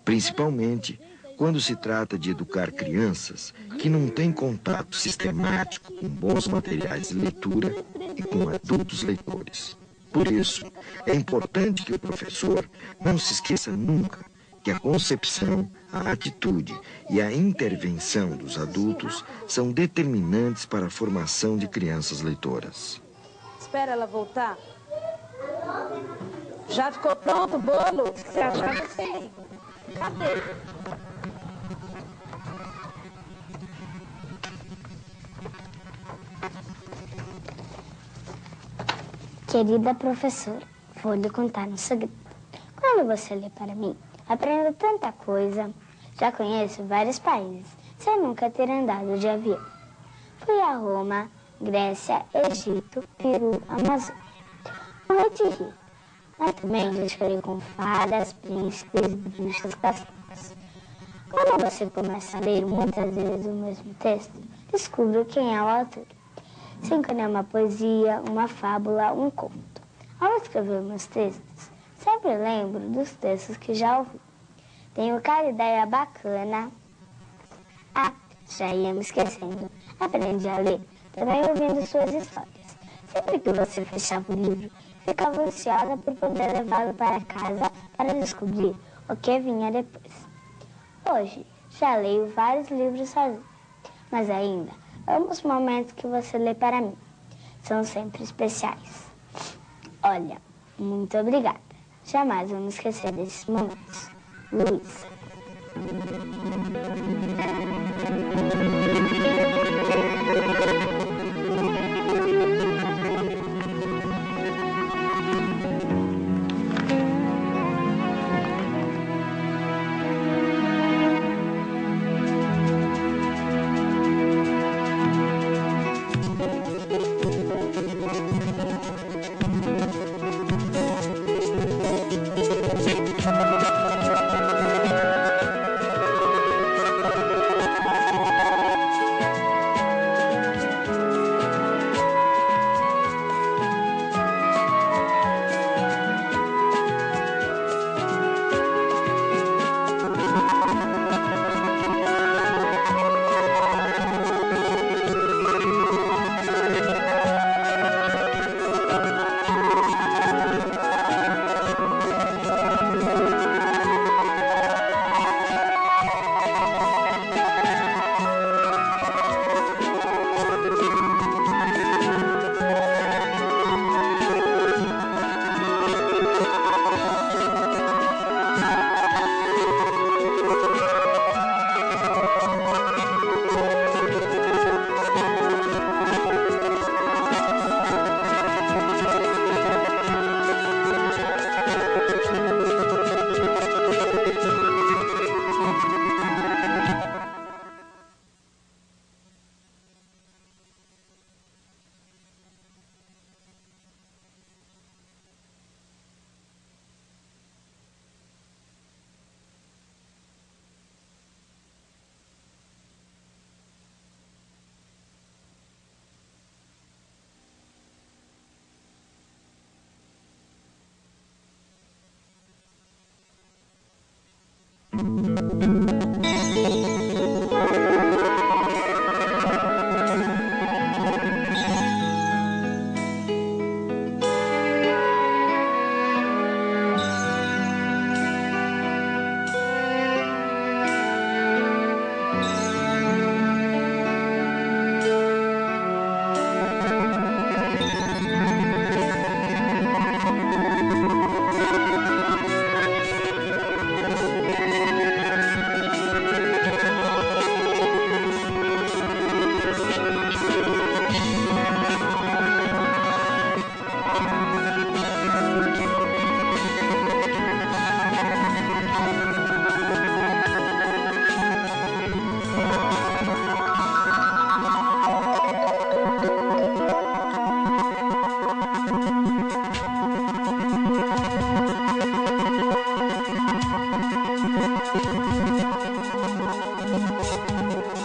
Principalmente quando se trata de educar crianças que não têm contato sistemático com bons materiais de leitura e com adultos leitores. Por isso, é importante que o professor não se esqueça nunca que a concepção, a atitude e a intervenção dos adultos são determinantes para a formação de crianças leitoras. Espera ela voltar. Já ficou pronto o bolo? Você achava assim? Cadê? Querida professora, vou lhe contar um segredo. Quando você lê para mim, aprendo tanta coisa. Já conheço vários países, sem nunca ter andado de avião. Fui a Roma, Grécia, Egito, Peru, Amazônia. Morri de rir. Mas também já chorei com fadas, príncipes, bruxas, castelos. Quando você começa a ler muitas vezes o mesmo texto, descubra quem é o autor. Se encanar uma poesia, uma fábula, um conto. Ao escrever meus textos, sempre lembro dos textos que já ouvi. Tenho cada ideia bacana. Ah, já ia me esquecendo. Aprendi a ler, também ouvindo suas histórias. Sempre que você fechava o livro, ficava ansiosa por poder levá-lo para casa para descobrir o que vinha depois. Hoje, já leio vários livros sozinha, mas ainda amo os momentos que você lê para mim. São sempre especiais. Olha, muito obrigada. Jamais vou me esquecer desses momentos. Luísa.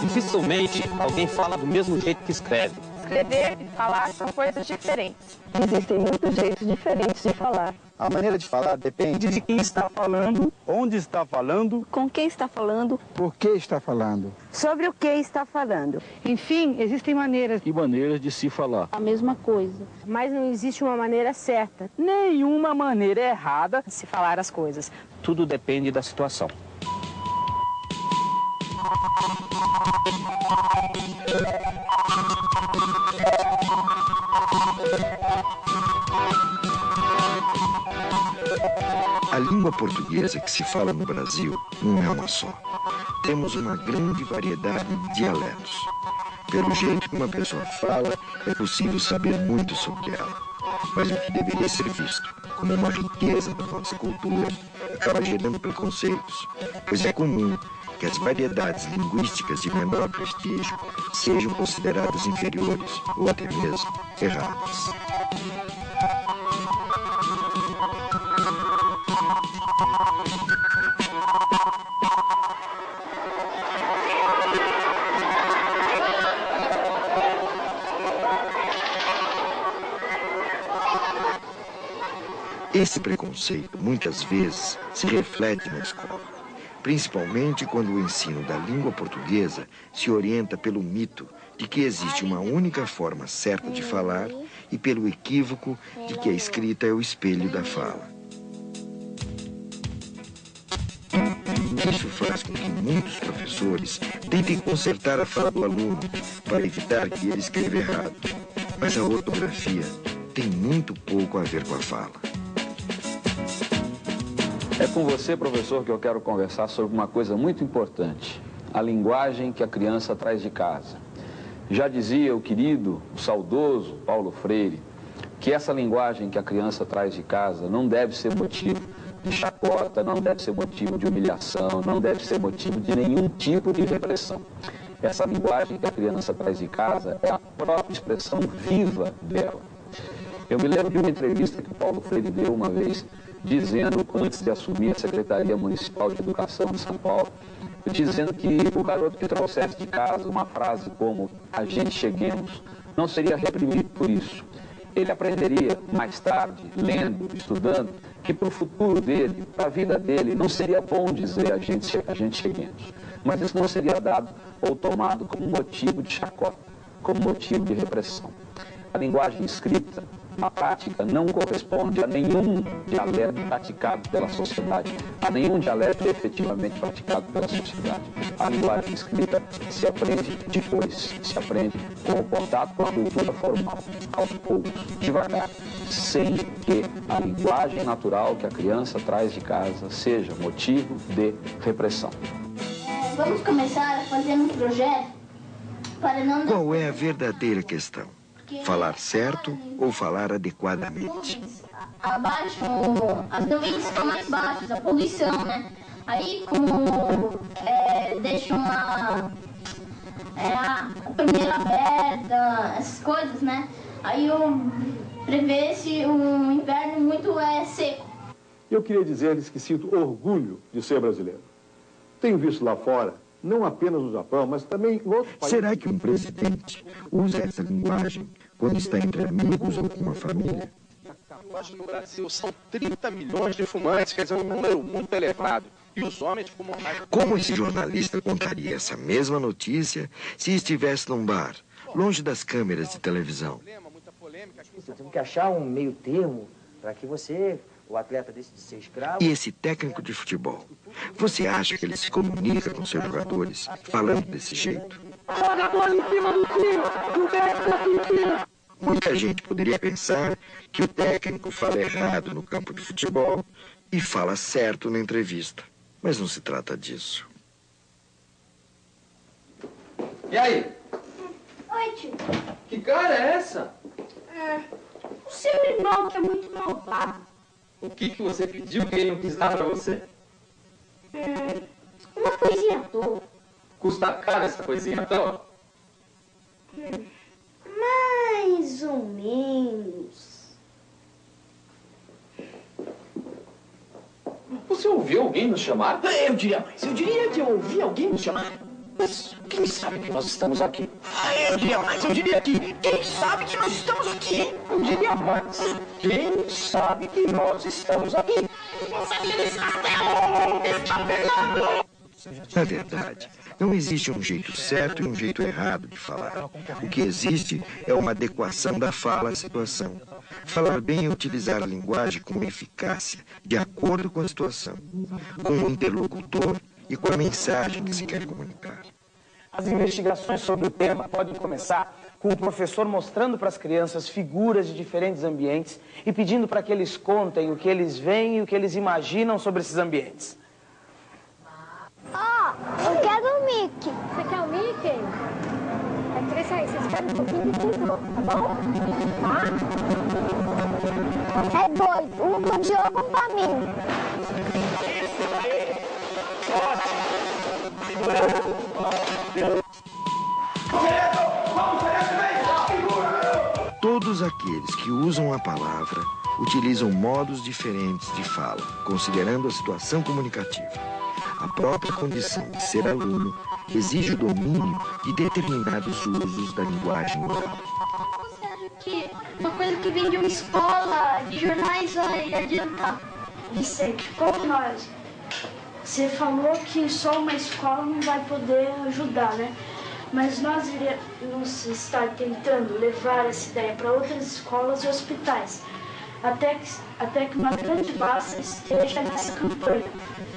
Dificilmente alguém fala do mesmo jeito que escreve. Escrever e falar são coisas diferentes. Existem muitos jeitos diferentes de falar. A maneira de falar depende de quem está falando, onde está falando, com quem está falando, por que está falando, sobre o que está falando. Enfim, existem maneiras e maneiras de se falar. A mesma coisa. Mas não existe uma maneira certa. Nenhuma maneira errada de se falar as coisas. Tudo depende da situação. A língua portuguesa que se fala no Brasil não é uma só. Temos uma grande variedade de dialetos. Pelo jeito que uma pessoa fala, é possível saber muito sobre ela. Mas o que deveria ser visto como uma riqueza da nossa cultura acaba gerando preconceitos, pois é comum que as variedades linguísticas de menor prestígio sejam consideradas inferiores ou até mesmo erradas. Esse preconceito, muitas vezes, se reflete na escola, principalmente quando o ensino da língua portuguesa se orienta pelo mito de que existe uma única forma certa de falar e pelo equívoco de que a escrita é o espelho da fala. Isso faz com que muitos professores tentem consertar a fala do aluno para evitar que ele escreva errado. Mas a ortografia tem muito pouco a ver com a fala. É com você, professor, que eu quero conversar sobre uma coisa muito importante. A linguagem que a criança traz de casa. Já dizia o querido, o saudoso Paulo Freire, que essa linguagem que a criança traz de casa não deve ser motivo de chacota, não deve ser motivo de humilhação, não deve ser motivo de nenhum tipo de repressão. Essa linguagem que a criança traz de casa é a própria expressão viva dela. Eu me lembro de uma entrevista que Paulo Freire deu uma vez, dizendo, antes de assumir a Secretaria Municipal de Educação de São Paulo, dizendo que o garoto que trouxesse de casa uma frase como "a gente cheguemos" não seria reprimido por isso. Ele aprenderia mais tarde, lendo, estudando, que para o futuro dele, para a vida dele, não seria bom dizer a gente cheguemos. Mas isso não seria dado ou tomado como motivo de chacota, como motivo de repressão. A linguagem escrita, na prática, não corresponde a nenhum dialeto praticado pela sociedade, a nenhum dialeto efetivamente praticado pela sociedade. A linguagem escrita se aprende depois, se aprende com o contato com a cultura formal, aos poucos, devagar, sem que a linguagem natural que a criança traz de casa seja motivo de repressão. Vamos começar fazendo um projeto para não... Qual é a verdadeira questão? Falar certo ou falar adequadamente? Abaixo, as nuvens estão mais baixas, a poluição, né? Aí, como deixam a torneira aberta, essas coisas, né? Aí prevê-se um inverno muito seco. Eu queria dizer-lhes que sinto orgulho de ser brasileiro. Tenho visto lá fora, não apenas no Japão, mas também em outros países. Será que um presidente usa essa linguagem quando está entre amigos ou com uma família? Hoje no Brasil são 30 milhões de fumantes, quer dizer, um número muito elevado. E os homens fumam mais. Como esse jornalista contaria essa mesma notícia se estivesse num bar, longe das câmeras de televisão? Temos que achar um meio termo para que você, o atleta deixe de ser escravo. E esse técnico de futebol, você acha que ele se comunica com seus jogadores falando desse jeito? Joga a bola em cima do tiro! O técnico em cima! Muita gente poderia pensar que o técnico fala errado no campo de futebol e fala certo na entrevista. Mas não se trata disso. E aí? Oi, tio. Que cara é essa? O seu irmão que é muito malvado. O que você pediu que ele não quis dar pra você? Uma coisinha toda. Custa caro essa coisinha, então? Mais ou menos. Você ouviu alguém nos chamar? Eu diria mais. Eu diria que eu ouvi alguém nos chamar. Mas quem sabe que nós estamos aqui? Eu diria mais. Eu diria que quem sabe que nós estamos aqui? Eu diria mais. Quem sabe que nós estamos aqui? Na verdade, não existe um jeito certo e um jeito errado de falar. O que existe é uma adequação da fala à situação. Falar bem é utilizar a linguagem com eficácia, de acordo com a situação, com o interlocutor e com a mensagem que se quer comunicar. As investigações sobre o tema podem começar com o professor mostrando para as crianças figuras de diferentes ambientes e pedindo para que eles contem o que eles veem e o que eles imaginam sobre esses ambientes. Eu quero o Mickey. Você quer o Mickey? É por isso aí, vocês querem um pouquinho de tudo, tá bom? É dois, um pro Diogo, um pra mim. Todos aqueles que usam a palavra utilizam modos diferentes de fala, considerando a situação comunicativa. A própria condição de ser aluno exige o domínio de determinados usos da linguagem oral. Você acha que uma coisa que vem de uma escola de jornais vai adiantar? Vicente, como nós? Você falou que só uma escola não vai poder ajudar, né? Mas nós iremos estar tentando levar essa ideia para outras escolas e hospitais, até que uma grande massa esteja nessa campanha.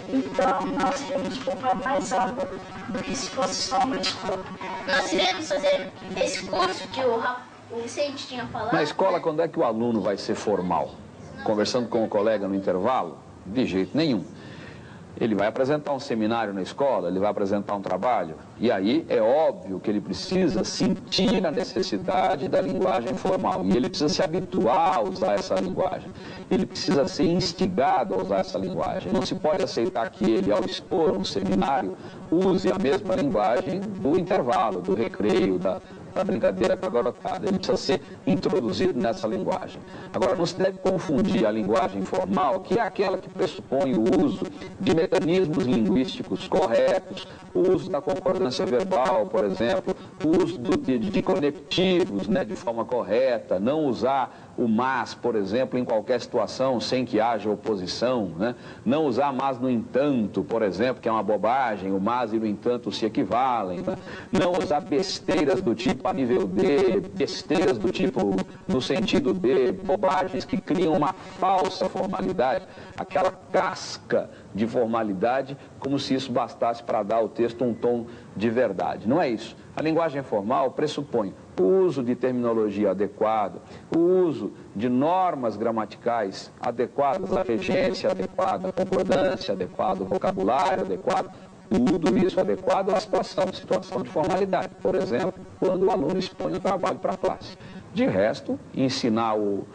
Então, nós iremos poupar mais água do que se fosse só uma escola. Nós iremos fazer esse curso que o Vicente tinha falado. Na escola, quando é que o aluno vai ser formal? Conversando com o colega no intervalo, De jeito nenhum. Ele vai apresentar um seminário na escola, ele vai apresentar um trabalho, e aí é óbvio que ele precisa sentir a necessidade da linguagem formal, e ele precisa se habituar a usar essa linguagem, ele precisa ser instigado a usar essa linguagem. Não se pode aceitar que ele, ao expor um seminário, use a mesma linguagem do intervalo, do recreio, da brincadeira com a garotada. Ele precisa ser introduzido nessa linguagem. Agora, não se deve confundir a linguagem formal, que é aquela que pressupõe o uso de mecanismos linguísticos corretos, o uso da concordância verbal, por exemplo, o uso de conectivos, né, de forma correta, não usar o mas, por exemplo, em qualquer situação sem que haja oposição, né? Não usar mas no entanto, por exemplo, que é uma bobagem, o mas e no entanto se equivalem, né? Não usar besteiras do tipo a nível D, besteiras do tipo no sentido D, bobagens que criam uma falsa formalidade, aquela casca de formalidade, como se isso bastasse para dar ao texto um tom de verdade. Não é isso. A linguagem formal pressupõe o uso de terminologia adequada, o uso de normas gramaticais adequadas, a regência adequada, a concordância adequada, o vocabulário adequado, tudo isso adequado à situação de formalidade. Por exemplo, quando o aluno expõe o trabalho para a classe. De resto, ensinar o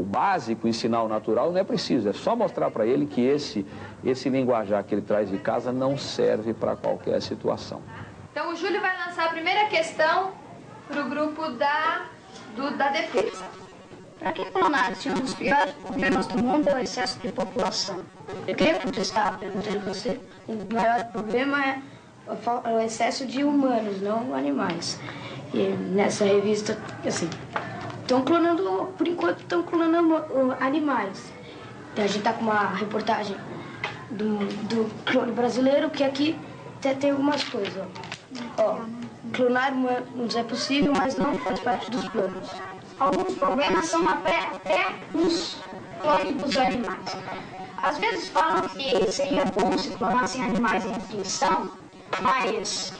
básico, ensinar o natural, não é preciso, é só mostrar para ele que esse linguajar que ele traz de casa não serve para qualquer situação. Então o Júlio vai lançar a primeira questão para o grupo da defesa. Para que clonados tinha um dos piores problemas do mundo é o excesso de população? Eu queria contestar, perguntando você. O maior problema é o excesso de humanos, não animais. E nessa revista, assim, estão clonando, por enquanto estão clonando animais. Então, a gente está com uma reportagem do clone brasileiro, que aqui até tem algumas coisas. Ó, clonar humanos é possível, mas não faz parte dos planos. Alguns problemas são até nos clones dos animais. Às vezes falam que seria bom se clonassem animais em extinção, mas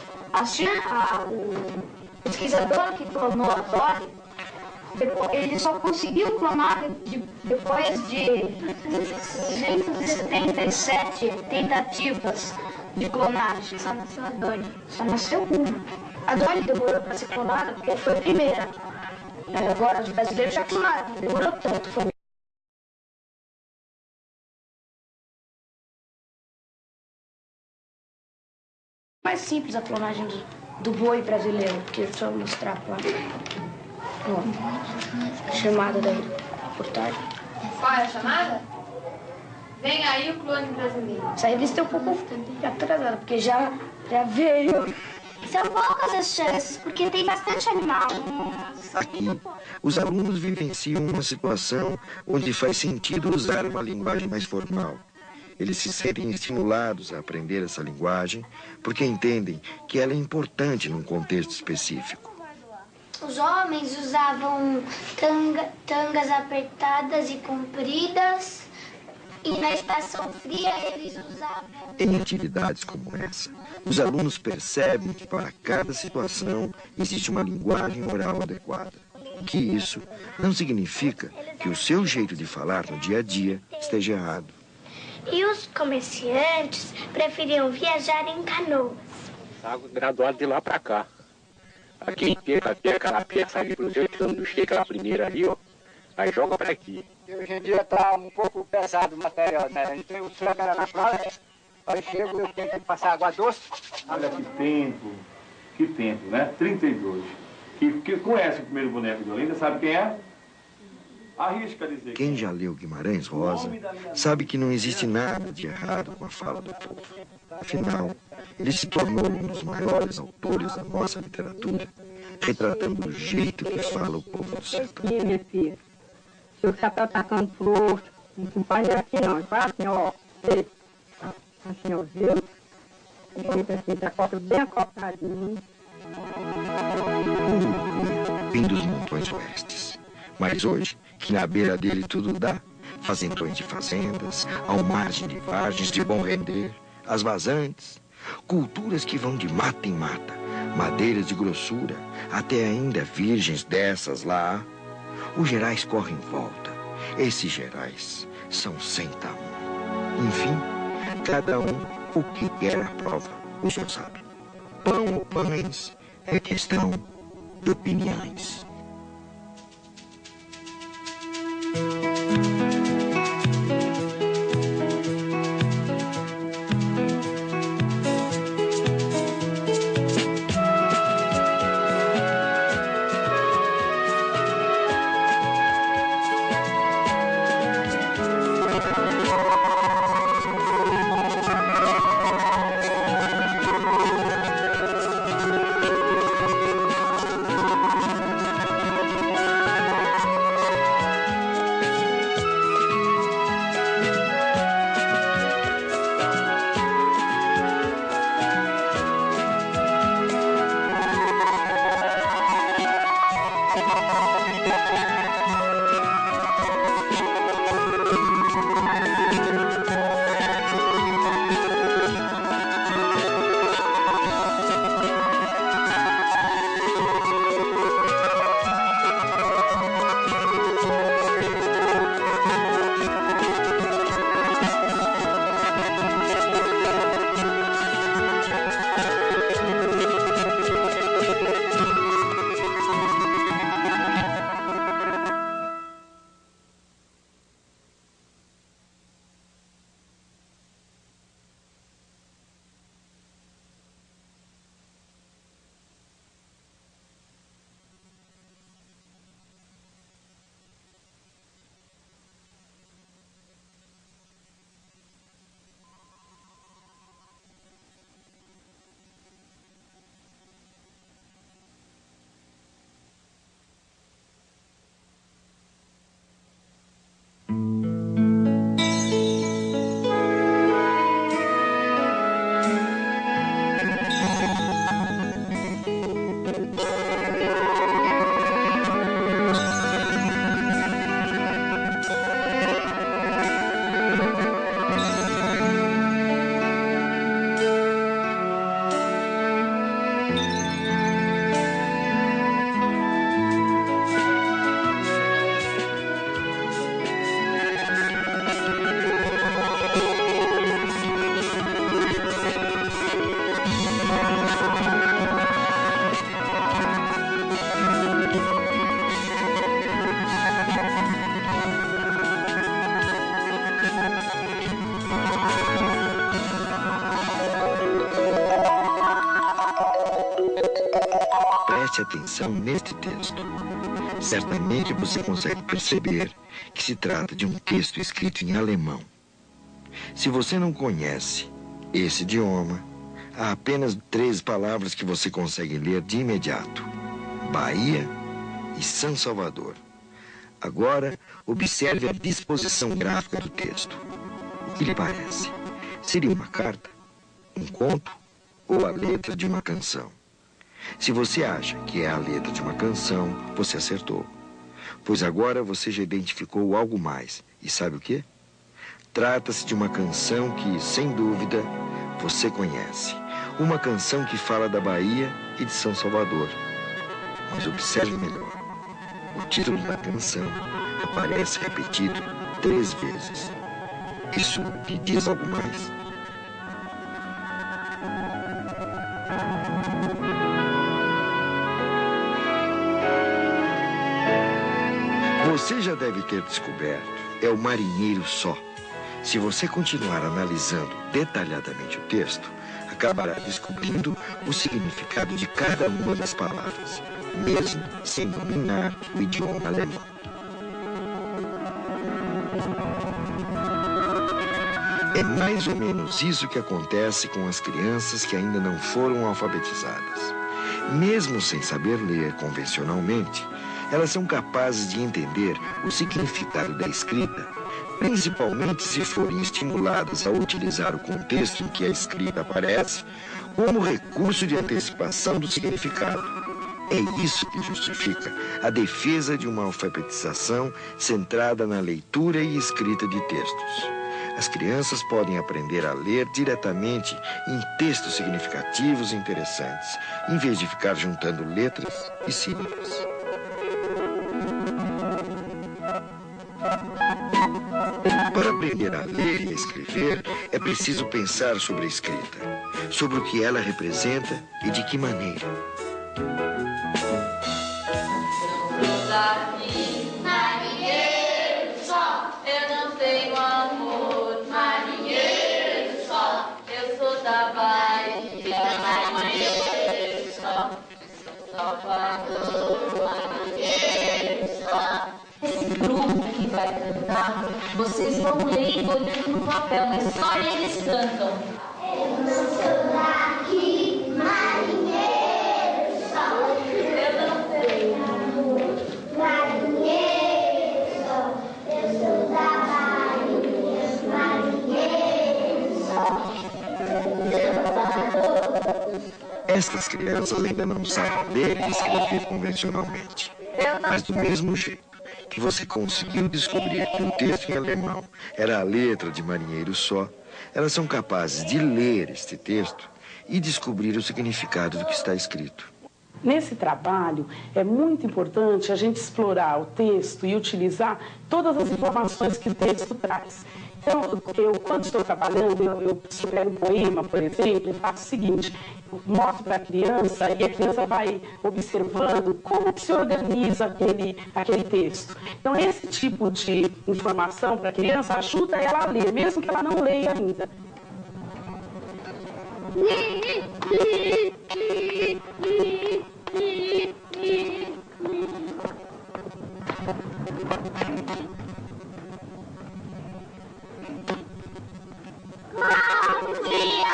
o pesquisador que clonou a Dolly, ele só conseguiu clonar depois de 277 tentativas de clonagem. Só nasceu a Dolly. Só nasceu uma. A Dolly demorou para ser clonada porque foi a primeira. Agora os brasileiros já clonaram, demorou tanto. Foi mais simples a clonagem do boi brasileiro, porque é só mostrar para a chamada da reportagem. Qual é a chamada? Vem aí o clone brasileiro. Essa revista é um pouco atrasada, porque já veio. São poucas as chances, porque tem bastante animal. Aqui, os alunos vivenciam uma situação onde faz sentido usar uma linguagem mais formal. Eles se sentem estimulados a aprender essa linguagem porque entendem que ela é importante num contexto específico. Os homens usavam tangas apertadas e compridas, e na estação fria eles usavam... Em atividades como essa, os alunos percebem que para cada situação existe uma linguagem oral adequada. Que isso não significa que o seu jeito de falar no dia a dia esteja errado. E os comerciantes preferiam viajar em canoas. Água graduada de lá para cá. Aqui em Peca, aquela peça ali pro jeito, quando chega a primeira ali, ó, aí joga para aqui. Hoje em dia tá um pouco pesado o material, né? A gente tem o suco era na praia, aí chego eu tenho que passar água doce. Olha que tempo, né? 32. Que conhece o primeiro boneco de Olinda, sabe quem é? Arrisca dizer. Quem já leu Guimarães Rosa sabe que não existe nada de errado com a fala do povo. Afinal, ele se tornou um dos maiores autores da nossa literatura, retratando o jeito que fala o povo do sertão. Aqui, minha filha, se o chapéu tacando pro outro, não pode ir aqui não, vai assim, ó, assim, ó, viu? Fica assim, tá bem acopladinho. Vem dos montões oestes, mas hoje, que na beira dele tudo dá, fazendões de fazendas, ao margem de vargens de bom render, as vazantes, culturas que vão de mata em mata, madeiras de grossura, até ainda virgens dessas lá. Os gerais correm em volta. Esses gerais são sem tamanho. Enfim, cada um o que quer a prova, o senhor sabe. Pão ou pães é questão de opiniões. Preste atenção neste texto. Certamente você consegue perceber que se trata de um texto escrito em alemão. Se você não conhece esse idioma, há apenas 3 palavras que você consegue ler de imediato: Bahia e São Salvador. Agora, observe a disposição gráfica do texto. O que lhe parece? Seria uma carta, um conto ou a letra de uma canção? Se você acha que é a letra de uma canção, você acertou. Pois agora você já identificou algo mais. E sabe o quê? Trata-se de uma canção que, sem dúvida, você conhece. Uma canção que fala da Bahia e de São Salvador. Mas observe melhor. O título da canção aparece repetido 3 vezes. Isso lhe diz algo mais? Você já deve ter descoberto, é o marinheiro só. Se você continuar analisando detalhadamente o texto, acabará descobrindo o significado de cada uma das palavras, mesmo sem dominar o idioma alemão. É mais ou menos isso que acontece com as crianças que ainda não foram alfabetizadas. Mesmo sem saber ler convencionalmente, elas são capazes de entender o significado da escrita, principalmente se forem estimuladas a utilizar o contexto em que a escrita aparece como recurso de antecipação do significado. É isso que justifica a defesa de uma alfabetização centrada na leitura e escrita de textos. As crianças podem aprender a ler diretamente em textos significativos e interessantes, em vez de ficar juntando letras e sílabas. Para aprender a ler e a escrever, é preciso pensar sobre a escrita, sobre o que ela representa e de que maneira. Marinheiro só, eu não tenho amor. Marinheiro só, eu sou da Bahia. Marinheiro só, Salvador. Marinheiro só. Esse grupo que vai cantar, vocês vão ler e olhando no papel, mas só eles cantam. Eu não sou daqui, marinheiro só. Eu não tenho amor, marinheiro só. Eu sou da Bahia, marinheiro só. Estas crianças ainda não sabem ler e escrever convencionalmente, mas do mesmo jeito que você conseguiu descobrir que o texto em alemão era a letra de Marinheiro Só, elas são capazes de ler este texto e descobrir o significado do que está escrito. Nesse trabalho, é muito importante a gente explorar o texto e utilizar todas as informações que o texto traz. Então, eu quando estou trabalhando, eu escrevo um poema, por exemplo, e faço o seguinte, eu mostro para a criança e a criança vai observando como que se organiza aquele texto. Então, esse tipo de informação para a criança ajuda ela a ler, mesmo que ela não leia ainda. Bom dia,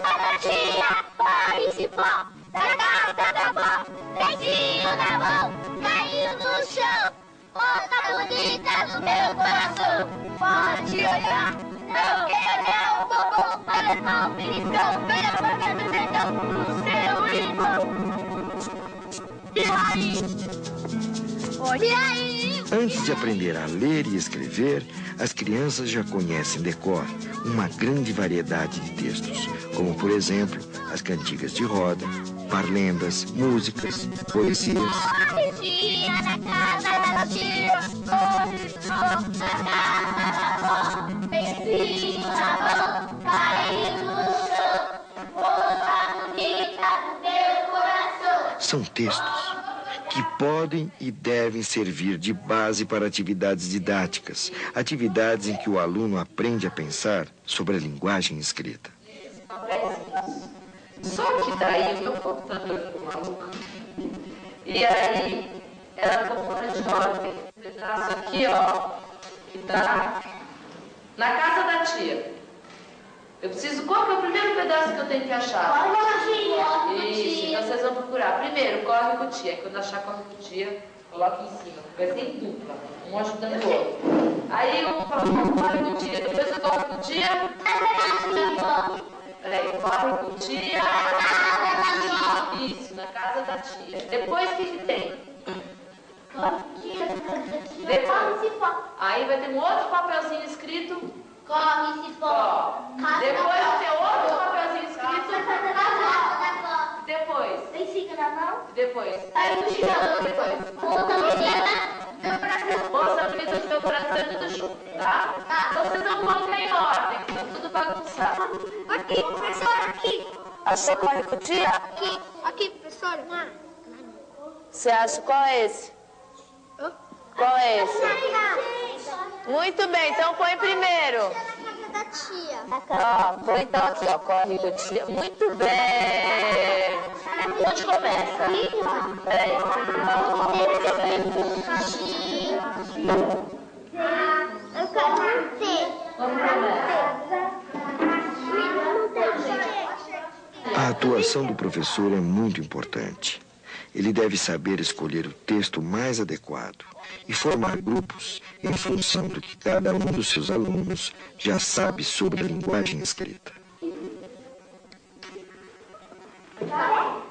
da tia, participou da casa da vó, beijinho na mão, caiu no chão, moça bonita do meu coração, pode olhar, não quer olhar o bobo, alemão, beliscão, pela porta do sertão, do seu irmão. E aí? E aí? Antes de aprender a ler e escrever, as crianças já conhecem de cor uma grande variedade de textos, como, por exemplo, as cantigas de roda, parlendas, músicas, poesias. Corre, tia, na casa da tia, corre, na casa da vó, beijinho na mão, caiu no chão, moça bonita do meu coração. São textos que podem e devem servir de base para atividades didáticas, atividades em que o aluno aprende a pensar sobre a linguagem escrita. Só que daí o meu computador ficou maluco. E aí, ela comprou de jovem, um pedaço aqui, ó, que tá na casa da tia. Eu preciso, qual que é o primeiro pedaço que eu tenho que achar? Isso, então vocês vão procurar. Primeiro, corre com tia. Quando achar corre com tia, coloca em cima. Vai ser em dupla, um ajudando o outro. Aí eu falo, corre com tia. Depois eu corre com tia. Peraí, corre com tia. Isso, na casa da tia. Depois o que tem? Depois, aí vai ter um outro papelzinho escrito. Corre, cipó. Depois tem outro papelzinho escrito. Depois. Tem cinco na mão? Depois. Aí no chão. Depois. Moça bonita do meu coração e do chão. Tá? Então vocês vão colocar em ordem. Tudo bagunçado. Aqui, professora, aqui. Achou corre com tia? Aqui, professora. Você acha qual é esse? Qual é esse? Muito bem, então põe primeiro. Da tia. Ó, põe então aqui, ó, corre com tia. Muito bem. Onde começa? Peraí. Eu quero manter. A atuação do professor é muito importante. Ele deve saber escolher o texto mais adequado e formar grupos em função do que cada um dos seus alunos já sabe sobre a linguagem escrita.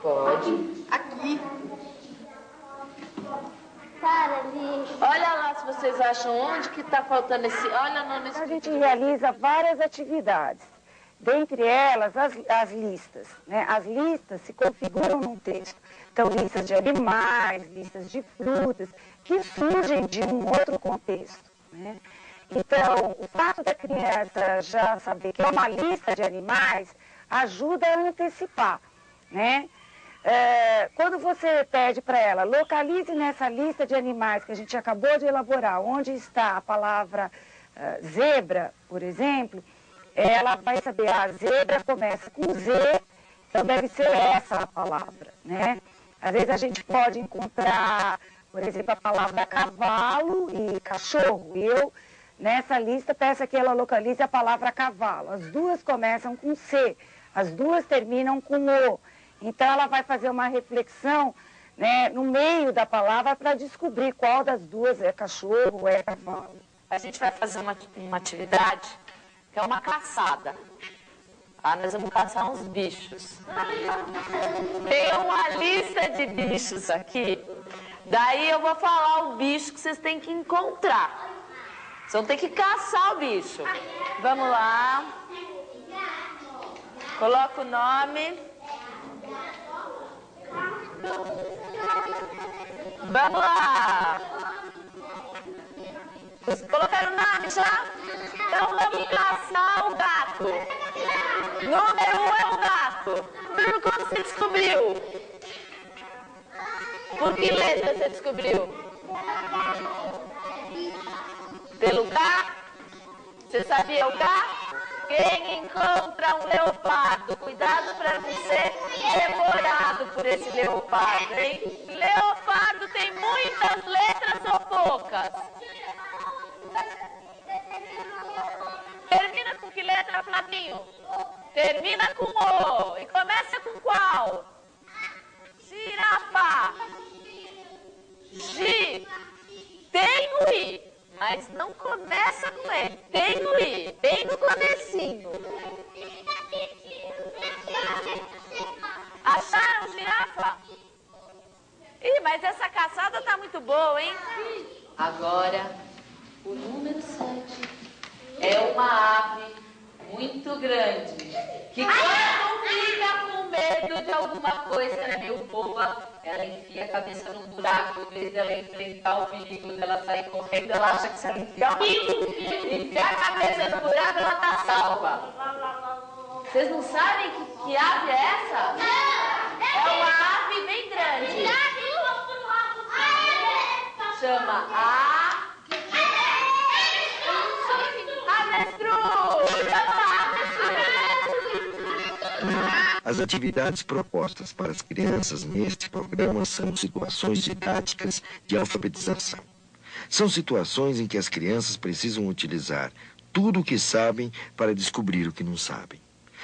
Pode. Aqui. Para ali. Olha lá se vocês acham onde que está faltando esse... Olha no nome. A gente realiza várias atividades. Dentre elas, as listas. Né? As listas se configuram num texto. Então, listas de animais, listas de frutas, que surgem de um outro contexto. Né? Então, o fato da criança já saber que é uma lista de animais ajuda a antecipar, né? Quando você pede para ela, localize nessa lista de animais que a gente acabou de elaborar, onde está a palavra zebra, por exemplo, ela vai saber, a zebra começa com Z, então deve ser essa a palavra, né? Às vezes a gente pode encontrar, por exemplo, a palavra cavalo e cachorro. Eu, nessa lista, peço que ela localize a palavra cavalo. As duas começam com C, as duas terminam com O. Então, ela vai fazer uma reflexão, né, no meio da palavra para descobrir qual das duas é cachorro ou é cavalo. A gente vai fazer uma atividade que é uma caçada. Nós vamos caçar uns bichos. Tem uma lista de bichos aqui. Daí eu vou falar o bicho que vocês têm que encontrar. Vocês vão ter que caçar o bicho. Vamos lá. Coloca o nome. Vamos lá. Vocês colocaram o nome já? Então vamos caçar o gato. Número 1 é o gato. Número como você descobriu? Por que letra você descobriu? Pelo K? Você sabia o K? Quem encontra um leopardo, cuidado para não ser devorado por esse leopardo, hein? Leopardo tem muitas letras ou poucas? Termina com que letra, Flavinho? Termina com O. E começa com qual? Girafa. Gi. Tem o I, mas não começa com E. Tem o I, bem no comecinho. Acharam girafa? Ih, mas essa caçada tá muito boa, hein? Agora, o número 7 é uma ave muito grande, que quando fica com medo de alguma coisa meio boa, ela enfia a cabeça num buraco, em vez dela enfrentar o perigo dela sair correndo, ela acha que se ela enfiar a cabeça no buraco, ela tá salva. Vocês não sabem que ave é essa? É uma ave bem grande. Chama As atividades propostas para as crianças neste programa são situações didáticas de alfabetização. São situações em que as crianças precisam utilizar tudo o que sabem para descobrir o que não sabem.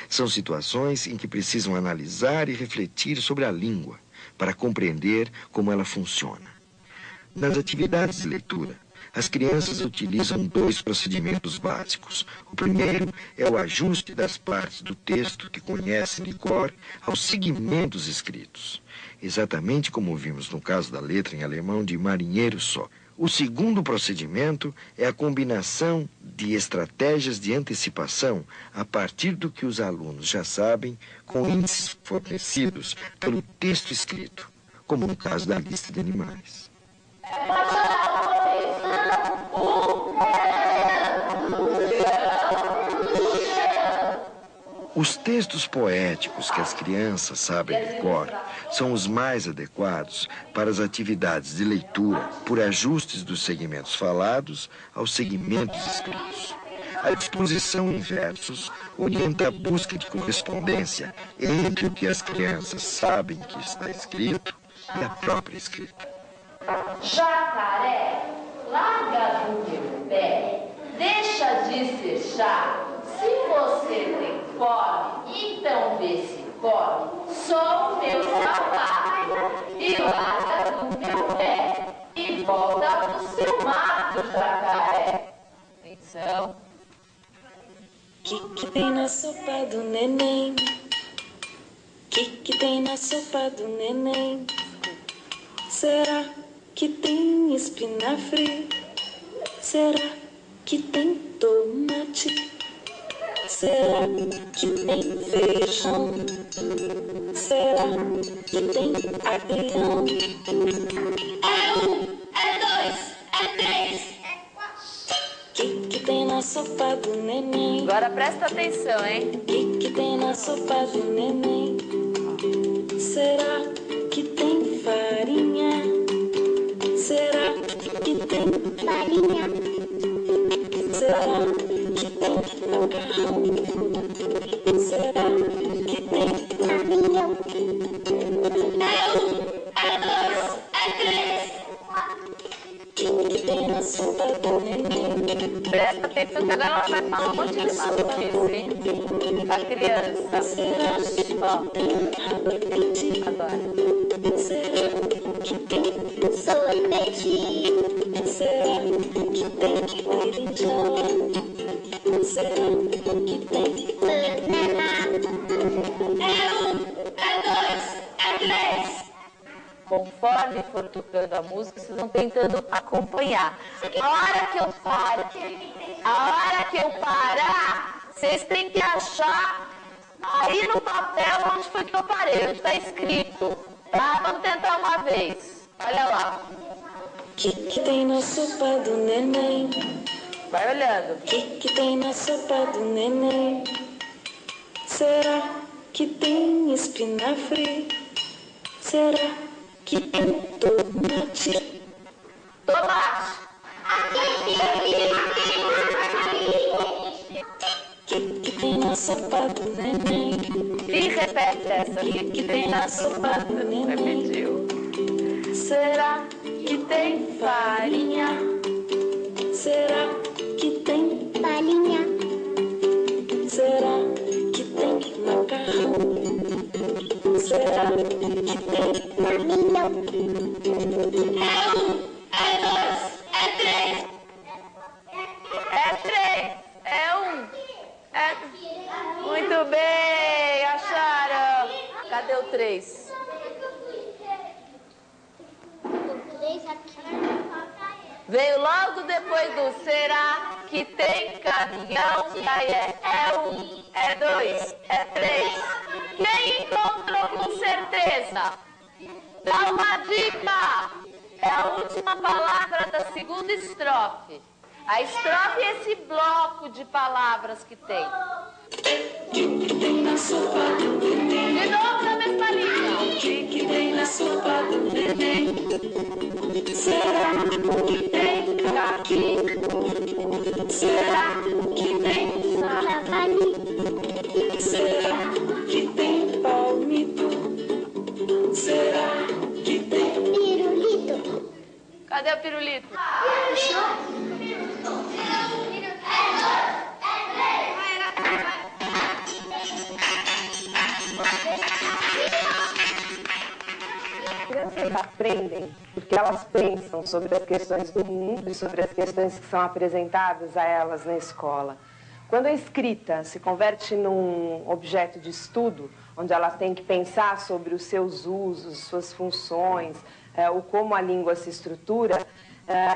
São situações em que precisam analisar e refletir sobre a língua para compreender como ela funciona. Nas atividades de leitura, as crianças utilizam 2 procedimentos básicos. O primeiro é o ajuste das partes do texto que conhecem de cor aos segmentos escritos, exatamente como vimos no caso da letra em alemão de marinheiro só. O segundo procedimento é a combinação de estratégias de antecipação a partir do que os alunos já sabem com índices fornecidos pelo texto escrito, como no caso da lista de animais. Os textos poéticos que as crianças sabem de cor são os mais adequados para as atividades de leitura por ajustes dos segmentos falados aos segmentos escritos. A disposição em versos orienta a busca de correspondência entre o que as crianças sabem que está escrito e a própria escrita. Jacaré, larga do meu pé, deixa de ser chato. Se você tem fome, então vê se come. Sou o meu sapato e larga do meu pé e volta pro seu mato, jacaré. Atenção. Que tem na sopa do neném? Que tem na sopa do neném? Será que tem espinafre? Será que tem tomate? Será que tem feijão? Será que tem agrião? É 1, é 2, é 3. Que na sopa do neném? Agora presta atenção, hein? O que tem na sopa do neném? Será que tem farinha? Será que tem farinha? Será que tem macarrão? Será que tem farinha? É dois, é três. O que tem na sopa do neném? Presta atenção que agora ela vai falar um monte de maluquice, hein? A criança. Ó. Agora. Será que tem sorvete? Será que tem berinjela? Será que tem banana? É um, é dois, é três. Conforme for tocando a música, vocês vão tentando acompanhar. A hora que eu parar, vocês têm que achar aí no papel onde foi que eu parei, onde está escrito. Tá? Vamos tentar uma vez. Olha lá. O que tem na sopa do neném? Vai olhando. O que tem na sopa do neném? Será que tem espinafre? Será que tem tomate? Tomate. O que tem na sopa do neném? E repete essa. O que tem na sopa do neném? Repetiu. Será que tem farinha? Será que tem farinha? Será que tem macarrão? Será que tem farinha? É um, é dois, é três. É três. É um. É... Muito bem, acharam. Cadê o 3? Veio logo depois do será que tem caminhão, e aí é um, é dois, é três. Quem encontrou com certeza? Dá uma dica! É a última palavra da segunda estrofe. A estrofe é esse bloco de palavras que tem. Que tem na sopa do neném? De novo na mesma linha. Que tem na sopa do neném? Será que tem caqui? Será que tem javali? Será que tem palmito? Será que tem pirulito? Cadê o pirulito? As crianças aprendem porque elas pensam sobre as questões do mundo e sobre as questões que são apresentadas a elas na escola. Quando a escrita se converte num objeto de estudo, onde elas têm que pensar sobre os seus usos, suas funções, o como a língua se estrutura,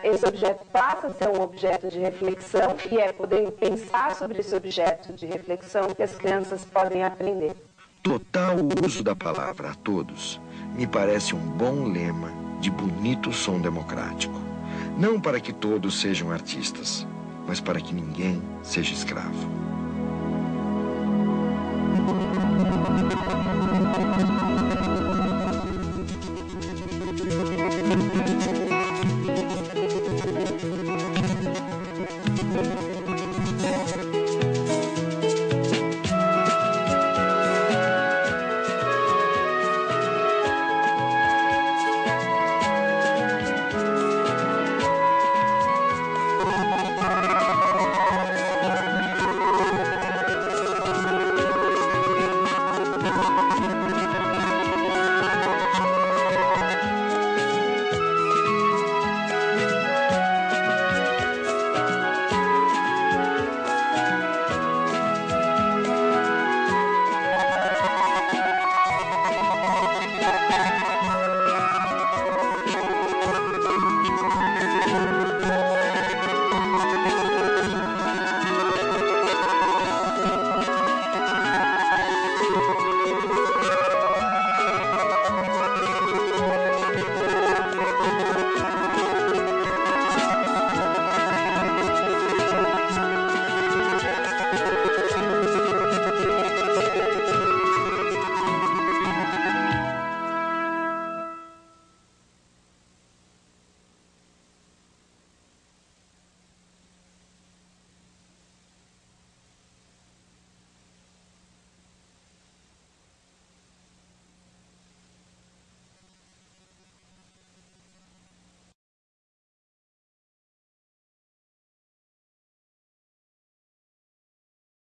esse objeto passa a ser um objeto de reflexão e é poder pensar sobre esse objeto de reflexão que as crianças podem aprender. Total uso da palavra a todos me parece um bom lema de bonito som democrático. Não para que todos sejam artistas, mas para que ninguém seja escravo.